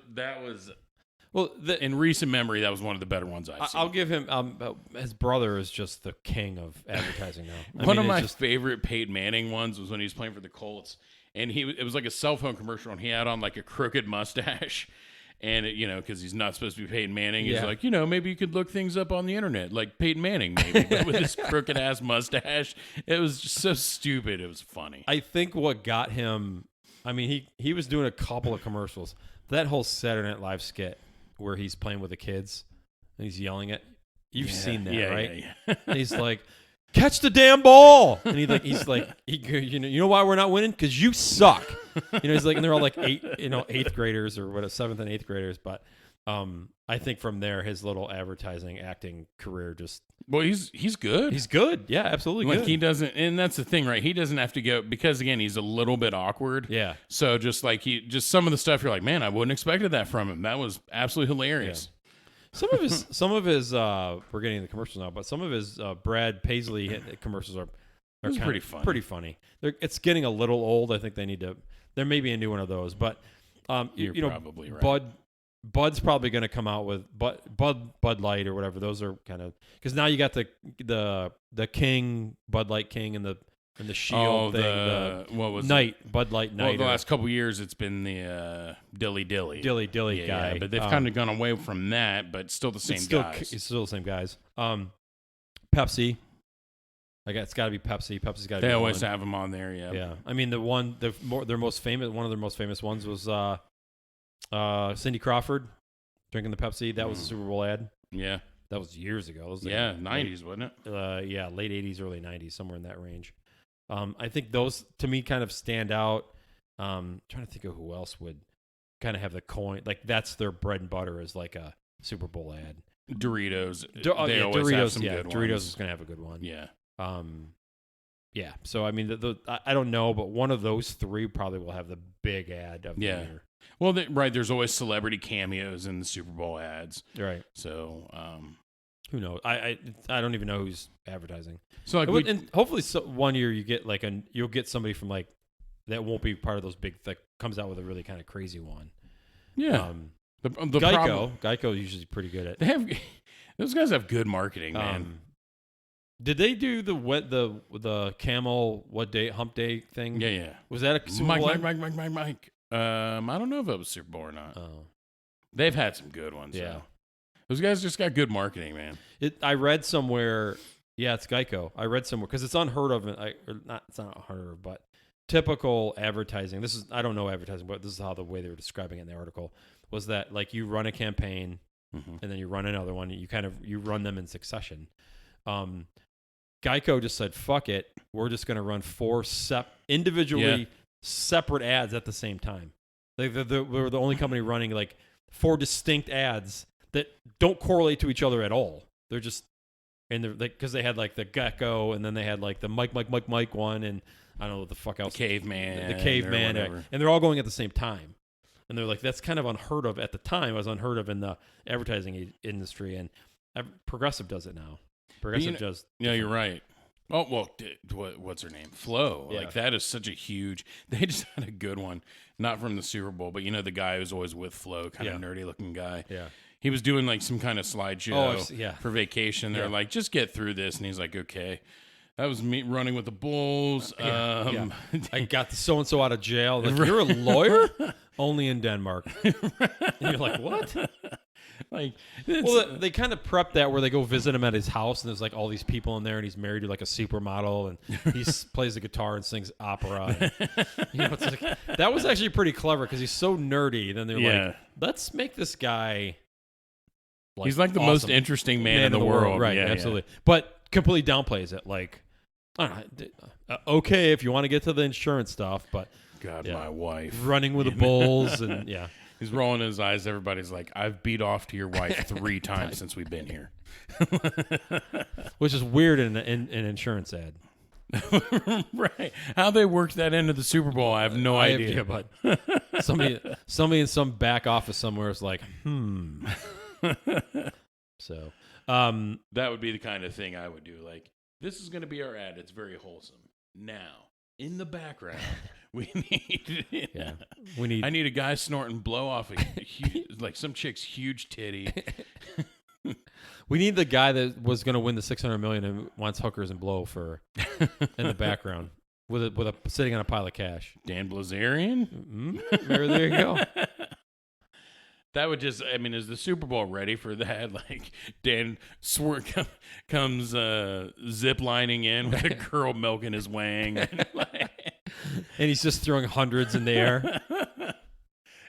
recent memory, that was one of the better ones I've seen. I'll give him. His brother is just the king of advertising now. One of my favorite Peyton Manning ones was when he was playing for the Colts, and it was like a cell phone commercial, and he had on like a crooked mustache. And, because he's not supposed to be Peyton Manning, he's like, maybe you could look things up on the internet, like Peyton Manning, maybe, but with his crooked-ass mustache. It was just so stupid. It was funny. I think what got him, he was doing a couple of commercials. That whole Saturday Night Live skit where he's playing with the kids and he's yelling at, you've seen that, right? Yeah. And he's like, catch the damn ball. And he's like, you know why we're not winning? Because you suck. He's like, and they're all like eighth graders or what, 7th and 8th graders. But I think from there, his little advertising acting career just. Well, he's good. He's good. Yeah, absolutely like good. He doesn't, and that's the thing, right? He doesn't have to go because again, he's a little bit awkward. Yeah. So just some of the stuff you're like, man, I wouldn't expected that from him. That was absolutely hilarious. Yeah. Some of his we're getting the commercials now, but some of his Brad Paisley commercials are pretty funny. Pretty funny. It's getting a little old. I think they need to. There may be a new one of those, but you're you know, probably right. Bud's probably going to come out with Bud Light or whatever. Those are kind of because now you got the King Bud Light King and the Shield thing. What was Night it? Bud Light Night? Well, the last couple of years it's been the Dilly Dilly yeah, guy. yeah, but they've kind of gone away from that, but still the same guys. It's still the same guys. Pepsi. It's got to be Pepsi. Pepsi's got to be. They always have them on there. Yeah. Yeah. I mean, one of their most famous ones was Cindy Crawford drinking the Pepsi. That was a Super Bowl ad. Yeah. That was years ago. It was 90s, wasn't it? Yeah, late 80s, early 90s, somewhere in that range. I think those, to me, kind of stand out. Trying to think of who else would kind of have the coin. Like, that's their bread and butter is like a Super Bowl ad. Doritos. They always Doritos have some good Doritos ones. is going to have a good one. Yeah. Yeah. So, I mean, I don't know, but one of those three probably will have the big ad of the year. Well, right. There's always celebrity cameos in the Super Bowl ads. Right. So, who knows? I don't even know who's advertising. So, like, and hopefully, one year you get you'll get somebody from that won't be part of those big that comes out with a really kind of crazy one. Yeah. The Geico usually pretty good at. Those guys have good marketing, man. Did they do the camel hump day thing? Yeah. Was that a Super Bowl? Mike. I don't know if it was Super Bowl or not. Oh. They've had some good ones. Yeah. So. Those guys just got good marketing, man. I read somewhere. Yeah, it's Geico. I read somewhere because it's unheard of. It's not unheard of, but typical advertising. I don't know advertising, but this is how the way they were describing it in the article was that like you run a campaign and then you run another one. You run them in succession. Geico just said, "Fuck it, we're just going to run 4 individually separate ads at the same time." Like we were the only company running like 4 distinct ads that don't correlate to each other at all. They're just because they had like the gecko and then they had like the Mike one and I don't know what the fuck else. The caveman. The caveman, and they're all going at the same time. And they're like, that's kind of unheard of at the time. It was unheard of in the advertising industry, and Progressive does it now. Progressive does. Yeah, you're right. Oh, well, what's her name? Flo. Yeah. Like, that is such a huge... They just had a good one. Not from the Super Bowl, but the guy who's always with Flo, kind of nerdy-looking guy. Yeah. He was doing, like, some kind of slideshow for vacation. They're like, just get through this. And he's like, okay. That was me running with the Bulls. I got so-and-so out of jail. Like, you're a lawyer? Only in Denmark. And you're like, what? Like, they kind of prep that where they go visit him at his house, and there's like all these people in there, and he's married to like a supermodel, and he plays the guitar and sings opera. And, it's like, that was actually pretty clever because he's so nerdy. Then they're like, let's make this guy. Like, he's like the most interesting man in the world, right? Absolutely, but completely downplays it. Like, I don't know, okay, if you want to get to the insurance stuff, but my wife running with the Bulls, and he's rolling his eyes. Everybody's like, I've beat off to your wife 3 times since we've been here. Which is weird in an insurance ad. Right. How they worked that into the Super Bowl, I have no idea. But somebody in some back office somewhere is like, So that would be the kind of thing I would do. Like, this is going to be our ad. It's very wholesome. Now, in the background, we need. I need a guy snorting blow off like some chick's huge titty. We need the guy that was going to win the $600 million and wants hookers and blow for in the background with a sitting on a pile of cash. Dan Blazarian? Maybe there you go. That would just, I mean, is the Super Bowl ready for that? Like, Dan comes zip lining in with a girl milking his wang. And he's just throwing hundreds in the air.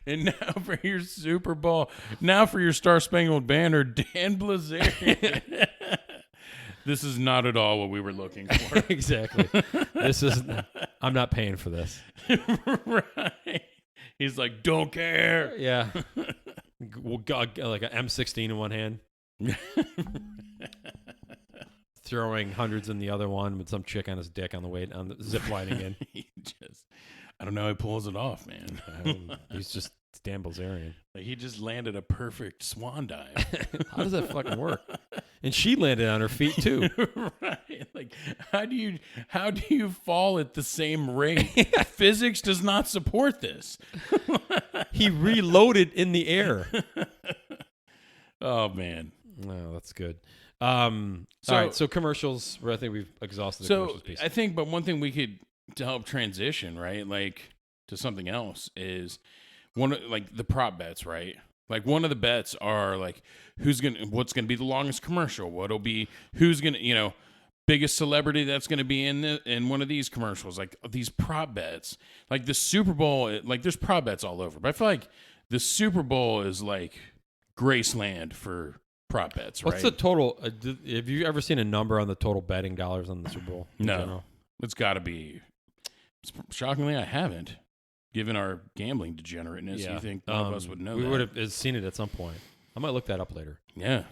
And now for your Super Bowl, now for your Star Spangled Banner, Dan Blazarian. This is not at all what we were looking for. Exactly. I'm not paying for this. Right. He's like, don't care. Yeah. like an M16 in one hand, throwing hundreds in the other one with some chick on his dick on the way on the zip lining in. I don't know how he pulls it off, man. He's just Dan Bilzerian. Like he just landed a perfect swan dive. How does that fucking work? And she landed on her feet too. Right. Like how do you fall at the same rate? Physics does not support this. He reloaded in the air. Oh man. Oh, that's good. All right, so commercials. I think we've exhausted the commercials piece. I think, but one thing we could to help transition, right, like to something else is like the prop bets, right? Like one of the bets are like what's gonna be the longest commercial? What'll be who's gonna biggest celebrity that's gonna be in one of these commercials? Like these prop bets, like the Super Bowl, like there's prop bets all over, but I feel like the Super Bowl is like Graceland for prop bets, right? What's the total? Have you ever seen a number on the total betting dollars on the Super Bowl? No, general? It's got to be. Shockingly, I haven't. Given our gambling degenerateness, you think none of us would know? We would have seen it at some point. I might look that up later. Yeah.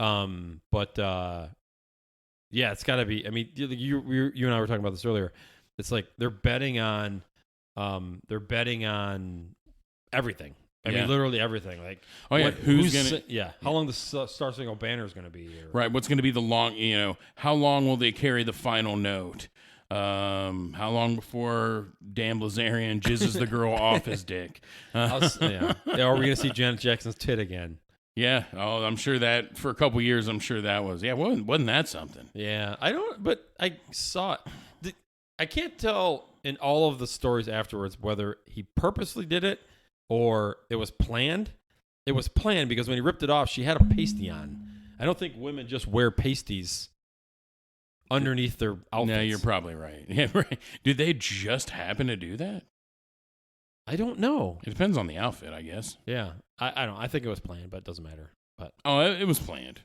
Yeah, it's got to be. I mean, you and I were talking about this earlier. It's like they're betting on everything. I mean, literally everything. Like, who's gonna? How long the Star Spangled Banner is going to be? Right. What's going to be the long? How long will they carry the final note? How long before Dan Bilzerian jizzes the girl off his dick? Are we going to see Janet Jackson's tit again? Yeah. Oh, I'm sure that for a couple years, I'm sure that was. Yeah. Wasn't that something? Yeah. But I saw it. I can't tell in all of the stories afterwards whether he purposely did it or it was planned. It was planned because when he ripped it off, she had a pasty on. I don't think women just wear pasties underneath their outfits. No, you're probably right. Yeah, right. Did they just happen to do that? I don't know. It depends on the outfit, I guess. Yeah, I don't. I think it was planned, but it doesn't matter. But it was planned.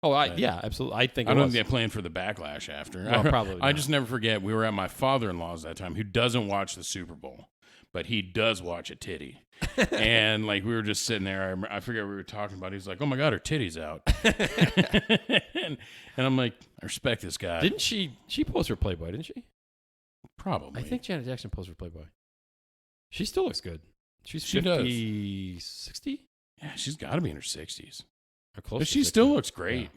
Oh, yeah, absolutely. I think I don't think they planned for the backlash after. Well, probably. I just never forget. We were at my father-in-law's that time, who doesn't watch the Super Bowl, but he does watch a titty. And like we were just sitting there. I forget what we were talking about. He's like, "Oh my God, her titty's out." and I'm like, I respect this guy. Didn't she pose for Playboy? Didn't she? Probably. I think Janet Jackson posed for Playboy. She still looks good. She's 50, 60? Yeah, she's got to be in her 60s. Or close. But she still looks great. Yeah.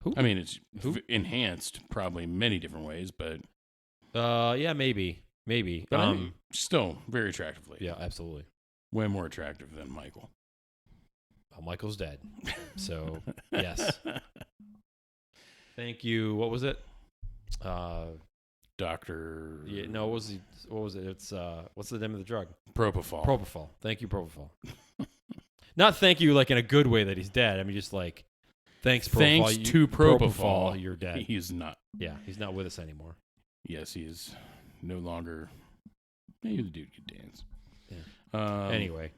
Who? I mean, it's enhanced probably many different ways, but yeah, maybe. But I mean, still very attractive lady. Yeah, absolutely. Way more attractive than Michael. Well, Michael's dead. So, yes. Thank you. What was it? Doctor. Yeah, no, what was it? It's what's the name of the drug? Propofol. Propofol. Thank you, Propofol. Not thank you like in a good way that he's dead. I mean, just like thanks to Propofol, you're dead. He's not. Yeah, he's not with us anymore. Yes, he is no longer. Maybe the dude could dance. Yeah. Anyway,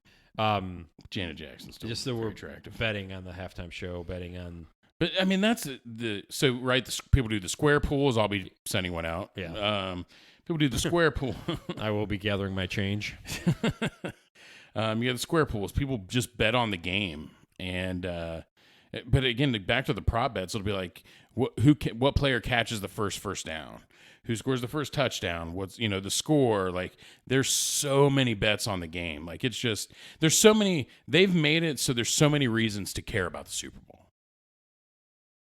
Janet Jackson still just so we're attractive. Betting on the halftime show, betting on. But I mean, that's so right. People do the square pools. I'll be sending one out. Yeah. People do the square pool. I will be gathering my change. You got the square pools. People just bet on the game, and but again, back to the prop bets. It'll be like what player catches the first down, who scores the first touchdown, what's the score. Like there's so many bets on the game. Like it's just there's so many. They've made it so there's so many reasons to care about the Super Bowl.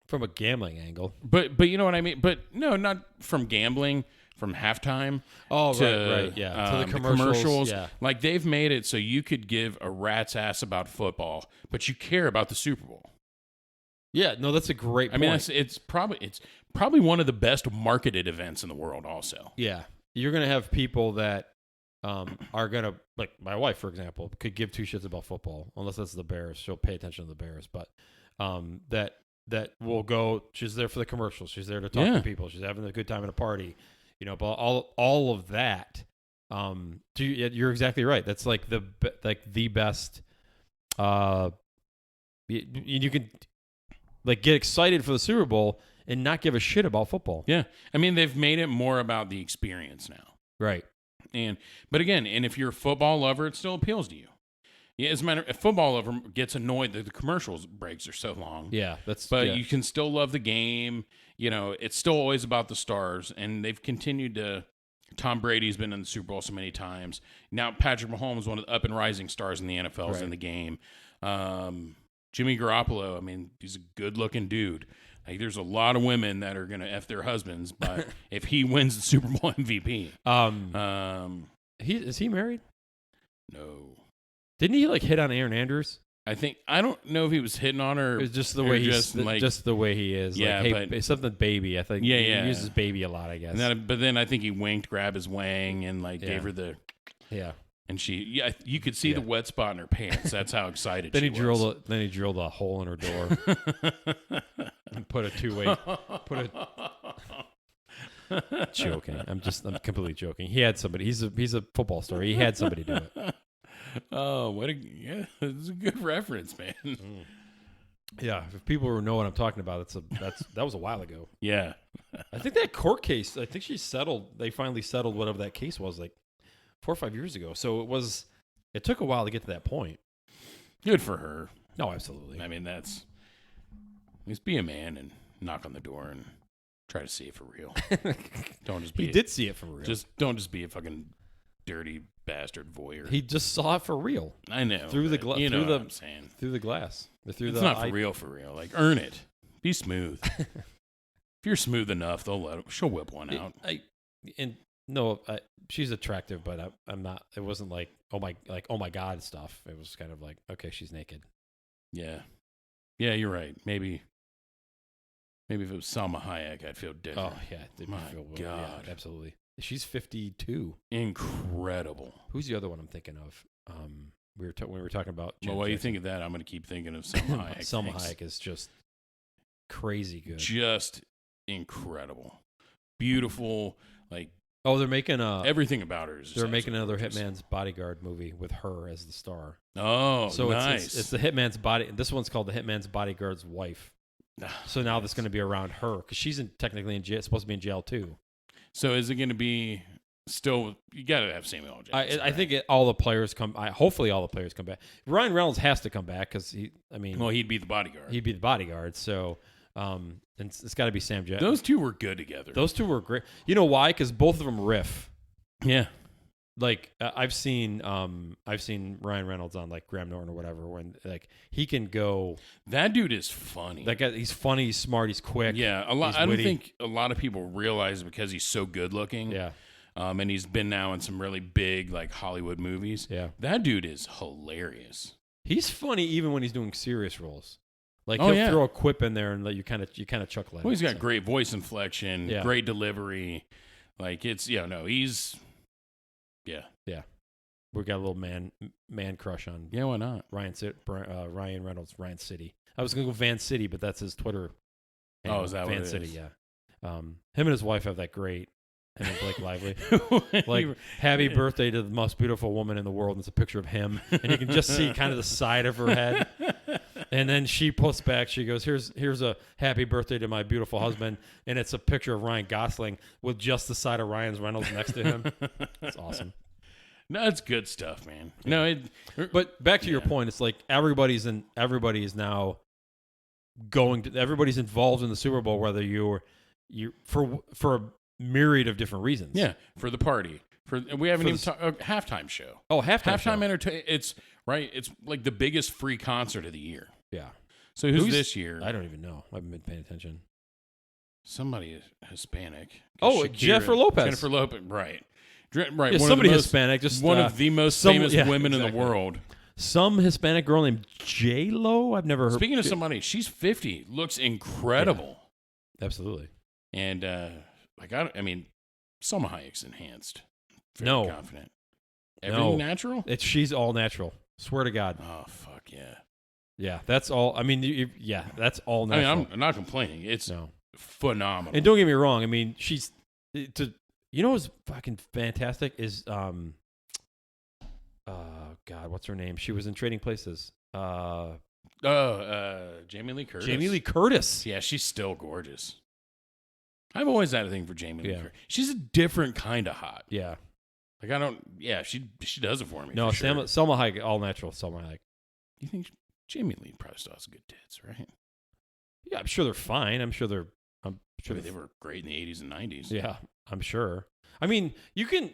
From a gambling angle. But you know what I mean? But no, not from gambling, from halftime. Oh, right, yeah. To the commercials. Yeah. Like they've made it so you could give a rat's ass about football, but you care about the Super Bowl. Yeah, no, that's a great point. I mean, it's probably one of the best marketed events in the world also. Yeah. You're going to have people that are going to, like my wife, for example, could give two shits about football, unless that's the Bears. She'll pay attention to the Bears. But that will go, she's there for the commercials. She's there to talk to people. She's having a good time at a party. But all of that, you're exactly right. That's like the best, you can like get excited for the Super Bowl and not give a shit about football. Yeah. I mean, they've made it more about the experience now. Right. But again, if you're a football lover, it still appeals to you. Yeah, as a matter of football gets annoyed that the commercials breaks are so long. Yeah, but you can still love the game. You know, it's still always about the stars, and they've continued to. Tom Brady's been in the Super Bowl so many times. Now Patrick Mahomes, one of the up and rising stars in the NFL, is in the game. Jimmy Garoppolo, I mean, he's a good-looking dude. Like, there's a lot of women that are gonna F their husbands, but if he wins the Super Bowl MVP, is he married? No. Didn't he like hit on Aaron Andrews? I don't know if he was hitting on her. It was just the way just the way he is. Yeah, like, hey, but it's something baby. I think he uses baby a lot, I guess. But then I think he winked, grabbed his wang, and gave her the and you could see the wet spot in her pants. That's how excited then she was. Then he drilled a hole in her door and put a two-way. Joking. I'm completely joking. He had somebody. He's a football star. He had somebody do it. Oh, it's a good reference, man. Yeah, if people know what I'm talking about, that was a while ago. Yeah, I think that court case. I think she settled. They finally settled whatever that case was, like 4 or 5 years ago. So it took a while to get to that point. Good for her. No, absolutely. I mean, just be a man and knock on the door and try to see it for real. Don't just be. He did see it for real. Don't just be a fucking dirty bastard voyeur. He just saw it for real. I know. Through the glass. You know what I'm saying. Through the glass. It's not for real. Like, earn it. Be smooth. If you're smooth enough, she'll whip one out. She's attractive, but I'm not. It wasn't like oh my god stuff. It was kind of like, okay, she's naked. Yeah, you're right. Maybe if it was Salma Hayek, I'd feel different. Oh yeah, my God, yeah, absolutely. She's 52. Incredible. Who's the other one I'm thinking of? We were talking about. Well, while you think of that, I'm going to keep thinking of Salma Hayek. Salma Hayek is just crazy good. Just incredible, beautiful. Like, they're making everything about her is. They're making another Hitman's Bodyguard movie with her as the star. Oh, so nice. It's the Hitman's Body. This one's called the Hitman's Bodyguard's wife. So now that's going to be around her because she's technically in jail. Supposed to be in jail too. So is it going to be still? You got to have Samuel L. Jackson. I think all the players come. Hopefully, all the players come back. Ryan Reynolds has to come back because he'd be the bodyguard. He'd be the bodyguard. So, and it's got to be Sam Jackson. Those two were good together. Those two were great. You know why? Because both of them riff. Yeah. Like I've seen Ryan Reynolds on like Graham Norton or whatever when like he can go. That dude is funny. That guy, he's funny, he's smart, he's quick. Yeah, I don't think a lot of people realize because he's so good looking. Yeah, and he's been now in some really big like Hollywood movies. Yeah, that dude is hilarious. He's funny even when he's doing serious roles. Like he'll throw a quip in there and let you kind of chuckle at. Well, he's got great voice inflection, great delivery. Like he's. Yeah. We got a little man crush on. Yeah, why not? Ryan Reynolds, Ryan City. I was gonna go Van City, but that's his Twitter. Oh, is that Van what it City? is? Yeah. Him and his wife have that great. Him and Blake Lively. Like happy birthday to the most beautiful woman in the world. And it's a picture of him, and you can just see kind of the side of her head. And then she posts back. She goes, "Here's a happy birthday to my beautiful husband," and it's a picture of Ryan Gosling with just the side of Ryan Reynolds next to him. It's awesome. No, it's good stuff, man. But back to your point, it's like everybody is now everybody's involved in the Super Bowl, whether you for a myriad of different reasons. Yeah, for the party. We haven't even talked halftime show. Oh, halftime entertainment. It's right. It's like the biggest free concert of the year. Yeah. So who's this year? I don't even know. I haven't been paying attention. Somebody Hispanic. Oh, Jennifer Lopez. Jennifer Lopez. Right. Right. Yeah, somebody Hispanic. Just one of the most famous women in the world. Some Hispanic girl named J-Lo. I've never heard. Speaking of somebody, she's 50. Looks incredible. Yeah, absolutely. And Salma Hayek's enhanced. Very confident. Everything natural? She's all natural. Swear to God. Oh, fuck yeah. Yeah, that's all. I mean, that's all natural. I mean, I'm not complaining. It's phenomenal. And don't get me wrong. I mean, she's what's fucking fantastic is God, what's her name? She was in Trading Places. Jamie Lee Curtis. Jamie Lee Curtis. Yeah, she's still gorgeous. I've always had a thing for Jamie Lee Curtis. She's a different kind of hot. Yeah. Like I don't. Yeah, she does it for me. No, for sure. Selma Hayek, all natural Selma Hayek. You think Jamie Lee probably still has good tits, right? Yeah, I'm sure they're fine. I'm sure They were great in the 80s and 90s. Yeah, I'm sure. I mean, you can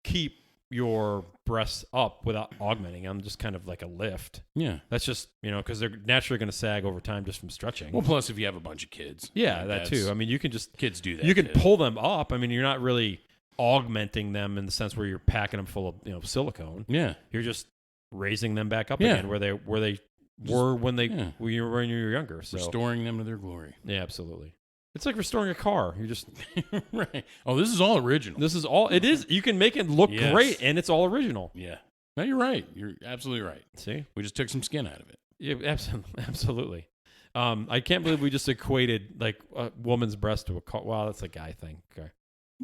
keep your breasts up without augmenting them, just kind of like a lift. Yeah. That's just, because they're naturally going to sag over time just from stretching. Well, plus if you have a bunch of kids. Yeah, that too. I mean, you can just... Kids do that. You can pull them up. I mean, you're not really augmenting them in the sense where you're packing them full of, silicone. Yeah. You're just raising them back up again where they were when you were younger. So. Restoring them to their glory. Yeah, absolutely. It's like restoring a car. You're just right. Oh, this is all original. This is all it is. You can make it look great, and it's all original. Yeah. No, you're right. You're absolutely right. See, we just took some skin out of it. Yeah, absolutely. I can't believe we just equated like a woman's breast to a car. Wow, that's a guy thing. Okay.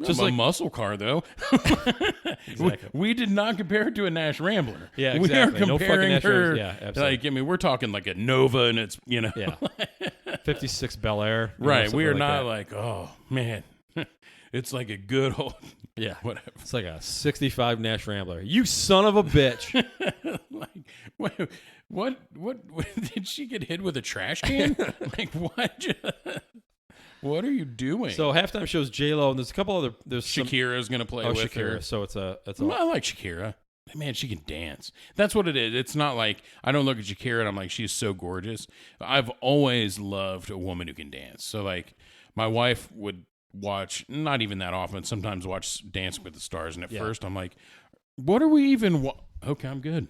Just like a muscle car, though. Exactly. we did not compare it to a Nash Rambler. Yeah, exactly. We are comparing her. Yeah, absolutely. Like, I mean, we're talking like a Nova, and it's Yeah. 56 Bel Air. Right. We are not like, oh man, it's like a good old whatever. It's like a 65 Nash Rambler. You son of a bitch. Like, what did she get hit with a trash can? Like what? What are you doing? So halftime shows J-Lo, and there's a couple other. There's Shakira's going to play with Shakira. her. So it's a. I like Shakira. Man, she can dance. That's what it is. It's not like I don't look at Shakira and I'm like, she's so gorgeous. I've always loved a woman who can dance. So like my wife would watch, not even that often, sometimes watch Dancing with the Stars. And at first I'm like, what are we even okay, I'm good.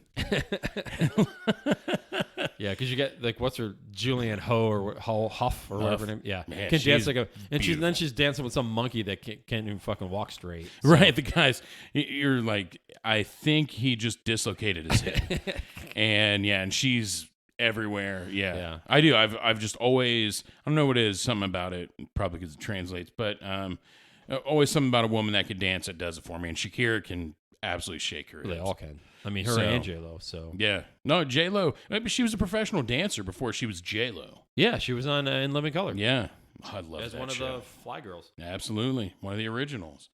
Yeah, because you get like what's her Julianne Hough or whatever her name. Yeah, man, can dance like a and she's dancing with some monkey that can't even fucking walk straight. So. Right, the guys, you're like, I think he just dislocated his hip, and she's everywhere. Yeah, I do. I've just always I don't know what it is, something about it, probably because it translates, but always something about a woman that can dance that does it for me, and Shakira can absolutely shake her. They all can. I mean, her and J-Lo, so. Yeah. No, J-Lo. Maybe she was a professional dancer before she was J-Lo. Yeah, she was on In Living Color. Yeah. I love as that one show. of the Fly Girls. Absolutely. One of the originals.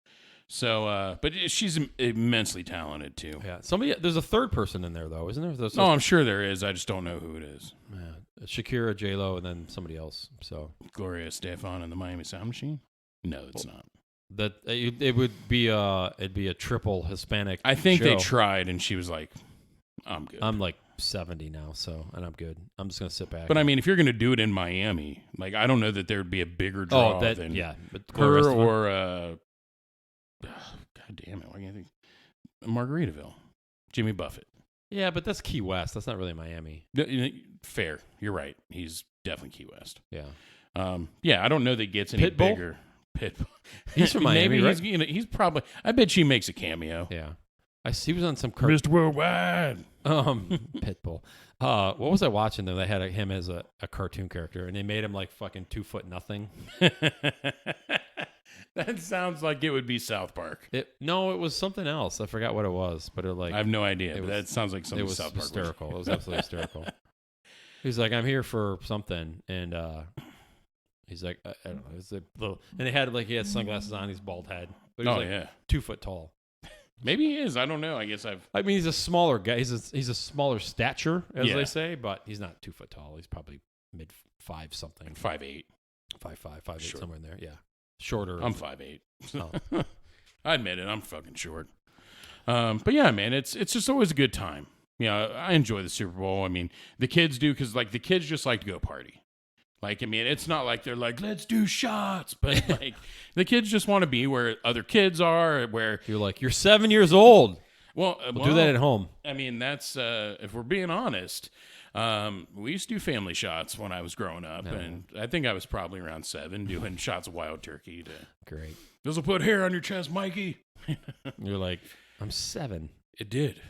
So, but she's immensely talented, too. Yeah. There's a third person in there, though, isn't there? No, I'm sure there is. I just don't know who it is. Yeah. Shakira, J-Lo, and then somebody else. So Gloria Estefan and the Miami Sound Machine? No, it's not. That it would be it'd be a triple Hispanic. I think show. they tried, and she was like, I'm good. I'm like 70 now, and I'm good. I'm just gonna sit back. But I mean, if you're gonna do it in Miami, like I don't know that there'd be a bigger draw than but her or God damn it, why can't I think Margaritaville, Jimmy Buffett. Yeah, but that's Key West. That's not really Miami. Fair, you're right. He's definitely Key West. Yeah. Yeah, I don't know that it gets any bigger. Pitbull. He's from Miami, Maybe right? he's probably. I bet she makes a cameo. Yeah. I see he was on some Mr. Worldwide. Pitbull. What was I watching though? They had him as a cartoon character, and they made him like fucking 2'0". That sounds like it would be South Park. No, it was something else. I forgot what it was, but I have no idea. But that sounds like something South Park. Hysterical. It was absolutely hysterical. He's like, I'm here for something, and he's like, I don't know. It's a little, and he had sunglasses on. He's bald head, but he's 2 foot tall. Maybe he is. I don't know. I guess I mean, he's a smaller guy. He's a smaller stature, as they say, but he's not 2 foot tall. He's probably mid 5 something. 5'8". 5'5", 5'8", somewhere in there. Yeah, shorter. I'm 5'8". Oh. I admit it. I'm fucking short. But yeah, man, it's just always a good time. I enjoy the Super Bowl. I mean, the kids do because like the kids just like to go party. Like, I mean, it's not like they're like, let's do shots, but like the kids just want to be where other kids are, where you're like, you're 7 years old. Well, we'll do that at home. I mean, that's, if we're being honest, we used to do family shots when I was growing up, and I think I was probably around 7 doing shots of wild turkey. Great. This will put hair on your chest, Mikey. You're like, I'm 7. It did.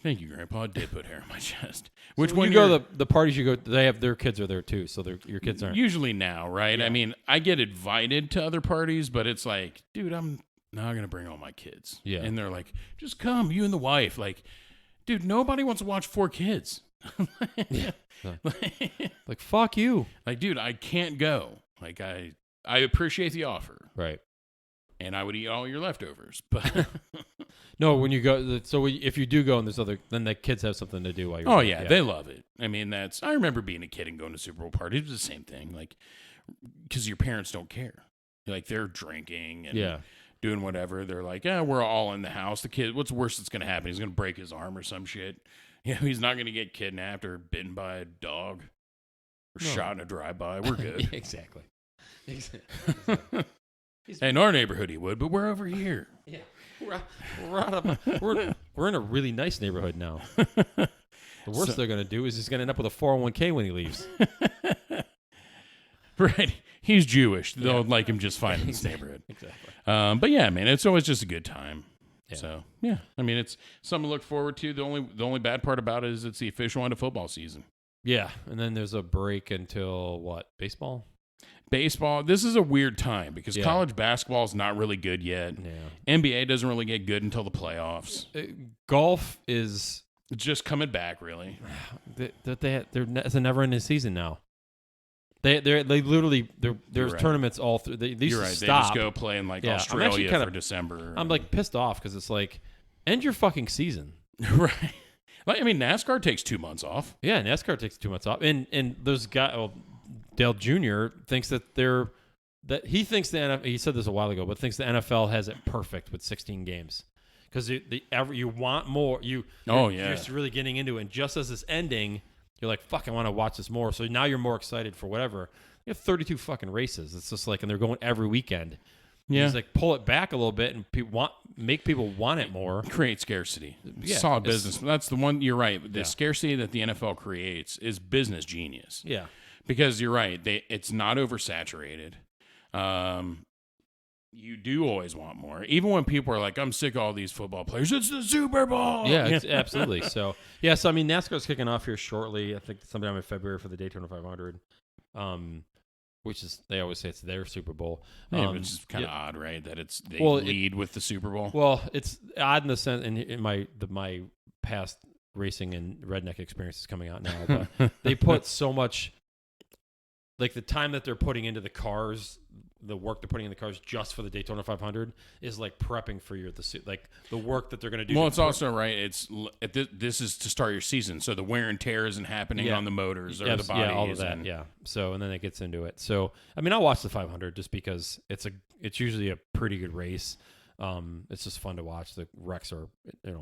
Thank you, Grandpa. It did put hair on my chest. Which when you go to the parties you go, they have their kids are there too, so your kids aren't. Usually now, right? Yeah. I mean, I get invited to other parties, but it's like, dude, I'm not going to bring all my kids. Yeah. And they're like, just come, you and the wife. Like, dude, nobody wants to watch 4 kids. Yeah. Like, fuck you. Like, dude, I can't go. Like, I appreciate the offer. Right. And I would eat all your leftovers, but No, when you go, so if you do go and then the kids have something to do while you're. Oh yeah, they love it. I mean, I remember being a kid and going to Super Bowl parties. It was the same thing, like because your parents don't care. Like they're drinking and doing whatever. They're like, yeah, we're all in the house. The kid, what's worse that's gonna happen? He's gonna break his arm or some shit. He's not gonna get kidnapped or bitten by a dog or shot in a drive-by. We're good. Exactly. In our neighborhood, he would, but we're over here. Yeah. We're in a really nice neighborhood now. The worst they're going to do is he's going to end up with a 401k when he leaves. Right. He's Jewish. They'll like him just fine in this neighborhood. Exactly. But yeah, man, it's always just a good time. Yeah. So, yeah. I mean, it's something to look forward to. The only bad part about it is it's the official end of football season. Yeah. And then there's a break until what? Baseball? Baseball, this is a weird time because college basketball is not really good yet. Yeah. NBA doesn't really get good until the playoffs. Golf is just coming back, really. It's a never-ending season now. They literally there's tournaments all through. You're right. Stop. They just go play in Australia for December. I'm like pissed off because it's like end your fucking season. Right. Like I mean, NASCAR takes 2 months off. Yeah, NASCAR takes 2 months off, and those guys. Well, Dale Jr. thinks that he thinks the NFL, he said this a while ago, but thinks the NFL has it perfect with 16 games because you want more. You're just really getting into it, and just as it's ending, you're like, "Fuck, I want to watch this more." So now you're more excited for whatever. You have 32 fucking races. It's just like, and they're going every weekend. Yeah, he's like, pull it back a little bit and make people want it more. Create scarcity. Yeah, solid business. That's the one. You're right. The scarcity that the NFL creates is business genius. Yeah. Because you're right, it's not oversaturated. You do always want more. Even when people are like, I'm sick of all these football players. It's the Super Bowl. Yeah, absolutely. So I mean, NASCAR's kicking off here shortly. I think sometime in February for the Daytona 500, which is, they always say it's their Super Bowl. Which is kind of odd, right? That they lead with the Super Bowl. Well, it's odd in the sense, in my past racing and redneck experience is coming out now, but they put so much... Like the time that they're putting into the cars, the work they're putting in the cars just for the Daytona 500 is like prepping for the work that they're going to do. Well, it's also right. This is to start your season, so the wear and tear isn't happening on the motors or the bodies. Yeah, all of that. So and then it gets into it. So I mean, I'll watch the 500 just because it's usually a pretty good race. It's just fun to watch. The wrecks are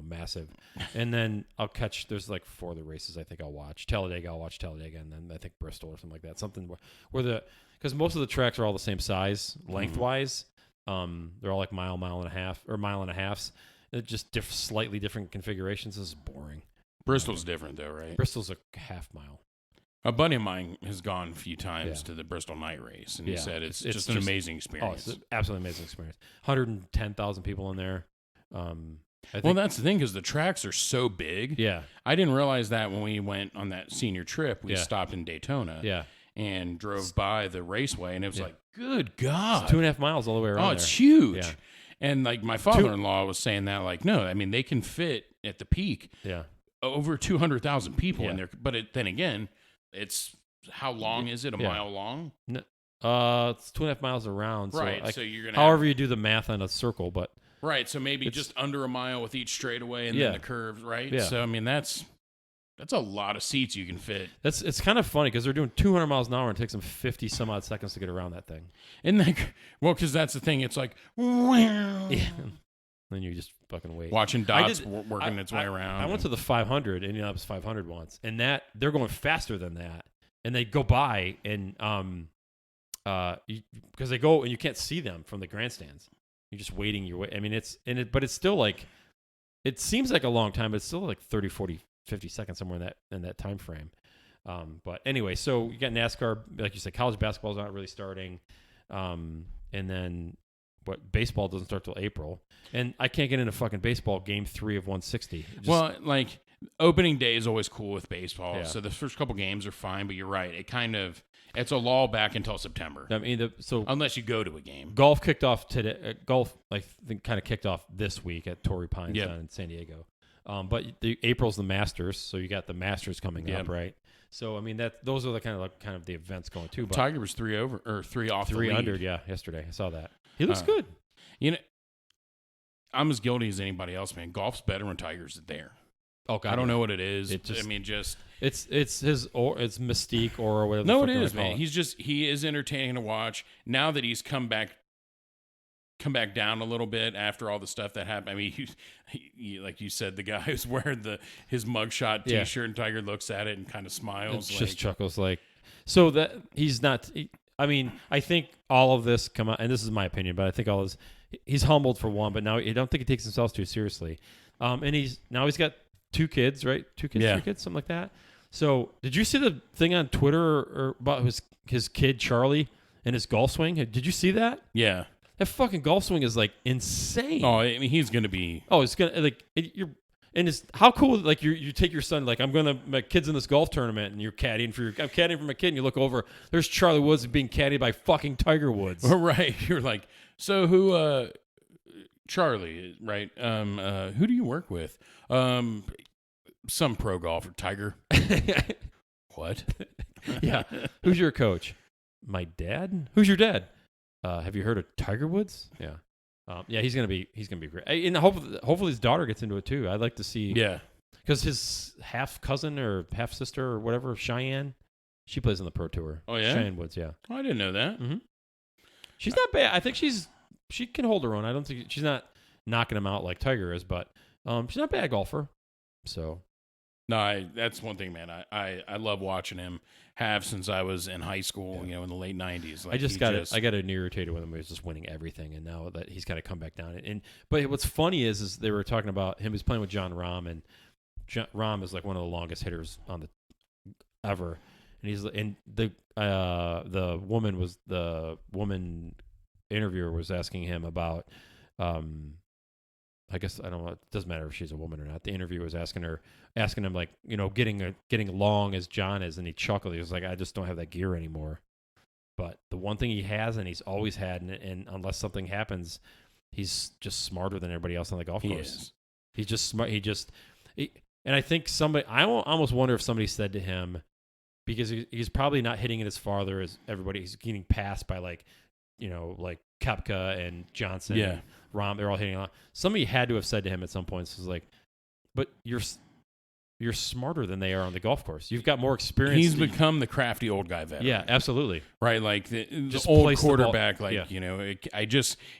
massive, and then I'll catch. There's like 4 of the races I think I'll watch. Talladega, I'll watch Talladega, and then I think Bristol or something like that. Something where because most of the tracks are all the same size lengthwise. They're all like mile and a half or mile and a halves. They're just slightly different configurations. This is boring. Bristol's different though, right? Bristol's a half mile. A buddy of mine has gone a few times to the Bristol night race, and he said it's just an amazing experience. Oh, it's an absolutely amazing experience. 110,000 people in there. Well, that's the thing because the tracks are so big. Yeah. I didn't realize that when we went on that senior trip. We stopped in Daytona. Yeah. And drove by the raceway, and it was like, good God. It's 2.5 miles all the way around. Oh, it's huge. Yeah. And like my father-in-law was saying that, like, no, I mean, they can fit at the peak over 200,000 people in there. But then again, it's how long is it? A mile long? No, it's 2.5 miles around. Right. So, so you're gonna however you do the math on a circle, but right. So maybe just under a mile with each straightaway and then the curves, right? Yeah. So I mean that's a lot of seats you can fit. It's kind of funny because they're doing 200 miles an hour and it takes them 50 some odd seconds to get around that thing. And because that's the thing. It's like Then you just fucking wait. Watching dots working its way around. I went to the 500, Indianapolis 500 once, and they're going faster than that. And they go by, and because they go and you can't see them from the grandstands. You're just waiting your way. I mean, but it's still like, it seems like a long time, but it's still like 30, 40, 50 seconds somewhere in that time frame. But anyway, so you got NASCAR, like you said, college basketball is not really starting, and then. But baseball doesn't start till April, and I can't get into fucking baseball game 3 of 160. Well, like opening day is always cool with baseball, so the first couple games are fine. But you're right; it's a lull back until September. I mean, unless you go to a game. Golf kicked off today. Golf, I think, kind of kicked off this week at Torrey Pines down in San Diego. But April's the Masters, so you got the Masters coming up, right? So I mean those are the kind of the events going too. But Tiger was 3 over or 3 off, 3 the lead. under, yesterday I saw that. He looks good. You know, I'm as guilty as anybody else, man. Golf's better when Tiger's there. Oh God, I don't know what it is. It just, I mean, just it's his or it's mystique or whatever. No, it is, man. He is entertaining to watch. Now that he's come back down a little bit after all the stuff that happened. I mean, he like you said, the guy who's wearing his mugshot T-shirt, and Tiger looks at it and kind of smiles. Just chuckles like, so that he's not. I mean, I think all of this come out, and this is my opinion, but I think all this, he's humbled for one, but now I don't think he takes himself too seriously. And he's got 2 kids, right? 2 kids, 3 kids, something like that. So, did you see the thing on Twitter or about his kid Charlie and his golf swing? Did you see that? Yeah. That fucking golf swing is like insane. Oh, I mean, he's gonna be. Oh, it's gonna like you're, and it's how cool. Like you take your son. Like my kid's in this golf tournament, and you're caddying I'm caddying for my kid, and you look over. There's Charlie Woods being caddied by fucking Tiger Woods. Right. You're like, so who? Charlie, right? Who do you work with? Some pro golfer, Tiger. What? Yeah. Who's your coach? My dad. Who's your dad? Have you heard of Tiger Woods? Yeah. Yeah, he's gonna be great. And hopefully his daughter gets into it too. I'd like to see. Yeah. Because his half cousin or half sister or whatever, Cheyenne, she plays on the pro tour. Oh yeah. Cheyenne Woods. Yeah. Oh, I didn't know that. Mm-hmm. She's not bad. I think she can hold her own. I don't think she's not knocking him out like Tiger is, but she's not a bad golfer. So. No, that's one thing, man. I love watching him. Have since I was in high school, in the late 90s. Like I got irritated with him. He was just winning everything, and now that he's kind of come back down. But what's funny is they were talking about him. He's playing with John Rahm, and Rahm is like one of the longest hitters on the ever. And the woman interviewer was asking him about. I guess I don't know. It doesn't matter if she's a woman or not. The interviewer was asking him like, getting along as John is, and he chuckled. He was like, I just don't have that gear anymore. But the one thing he has, and he's always had, and unless something happens, he's just smarter than everybody else on the golf course. Is. He's just smart. And I think I almost wonder if somebody said to him, because he's probably not hitting it as farther as everybody. He's getting passed by like Koepka and Johnson. Yeah. And Rahm, they're all hitting a lot. Somebody had to have said to him at some point, "Was like, but you're smarter than they are on the golf course. You've got more experience." He's become the crafty old guy veteran. Yeah, absolutely. Right, like the Just old place the quarterback. ball. Like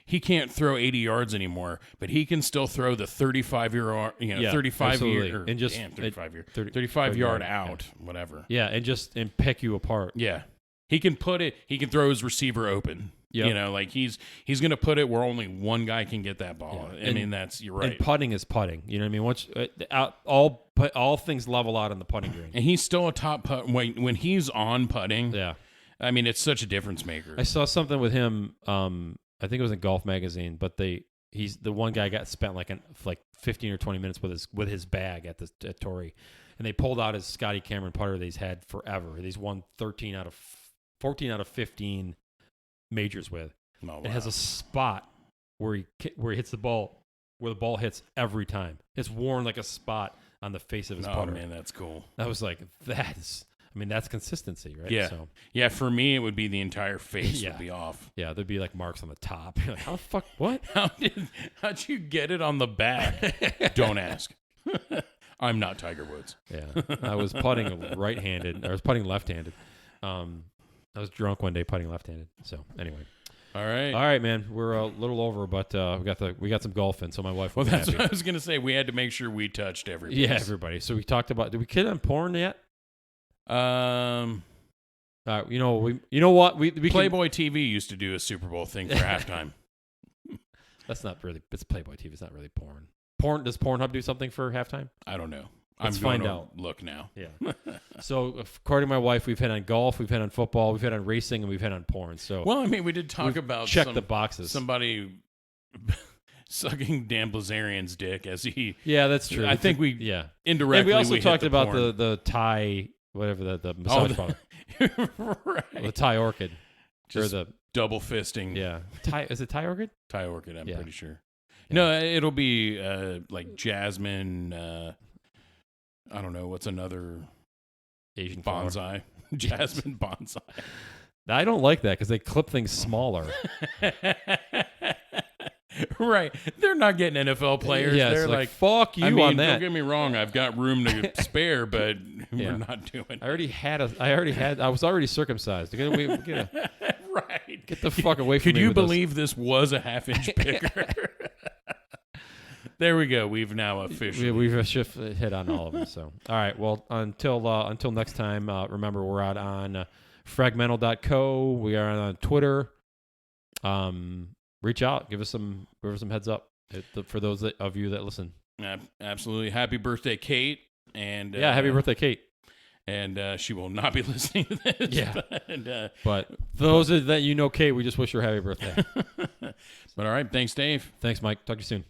he can't throw 80 yards anymore, but he can still throw the 35-year, 35 year, and just 35 yard out, whatever. Yeah, and pick you apart. Yeah, he can put it. He can throw his receiver open. Yep. Like he's going to put it where only one guy can get that ball. Yeah. I mean, you're right. And putting is putting. You know what I mean? Once all things level out on the putting green. And he's still a top putt when he's on putting. Yeah. I mean, it's such a difference maker. I saw something with him. I think it was in Golf Magazine, but he's the one guy got spent like 15 or 20 minutes with his bag at Torrey, and they pulled out his Scotty Cameron putter that he's had forever. He's won 14 out of 15 majors with. Oh, wow. It has a spot where he hits the ball, where the ball hits every time. It's worn like a spot on the face of his putter. Oh man, that's cool. I was like, that's consistency, right? Yeah. So, yeah, for me it would be the entire face would be off. Yeah, there'd be like marks on the top. You're like, how the fuck? What? How'd you get it on the back? Don't ask. I'm not Tiger Woods. Yeah, I was putting right-handed. I was putting left-handed. I was drunk one day putting left-handed. So anyway, all right, man. We're a little over, but we got some golf in. So my wife. Well, that's happy. What I was gonna say. We had to make sure we touched everybody. Yeah, everybody. So we talked about. Did we kid on porn yet? You know what? We Playboy TV used to do a Super Bowl thing for halftime. That's not really. It's Playboy TV. It's not really porn. Does Pornhub do something for halftime? I don't know. Let's find out. Look now. Yeah. So according to my wife, we've hit on golf, we've hit on football, we've hit on racing, and we've hit on porn. So well, I mean, we did talk about check the boxes. Somebody sucking Dan Blazarian's dick as he. Yeah, that's true. I think we indirectly. And we also talked about porn. the Thai, whatever the massage parlor. Right. The Thai Orchid. Just or the double fisting. Yeah. Is it Thai Orchid? Thai Orchid. I'm pretty sure. Yeah. No, it'll be like Jasmine. I don't know what's another Asian bonsai. Flower. Jasmine bonsai. I don't like that because they clip things smaller. Right. They're not getting NFL players. Yeah, They're it's like, fuck you I mean, on that. don't get me wrong. I've got room to spare, but we're not doing it. I was already circumcised. Get Right. Get the fuck away from me. Could you believe this was a half-inch bigger? There we go. We've now officially. We've hit on all of them. So, all right. Well, until next time, remember we're out on fragmental.co. We are on Twitter. Reach out. Give us some heads up for those of you that listen. Absolutely. Happy birthday, Kate. And happy birthday, Kate. And she will not be listening to this. Yeah. But those that Kate, we just wish her happy birthday. But all right. Thanks, Dave. Thanks, Mike. Talk to you soon.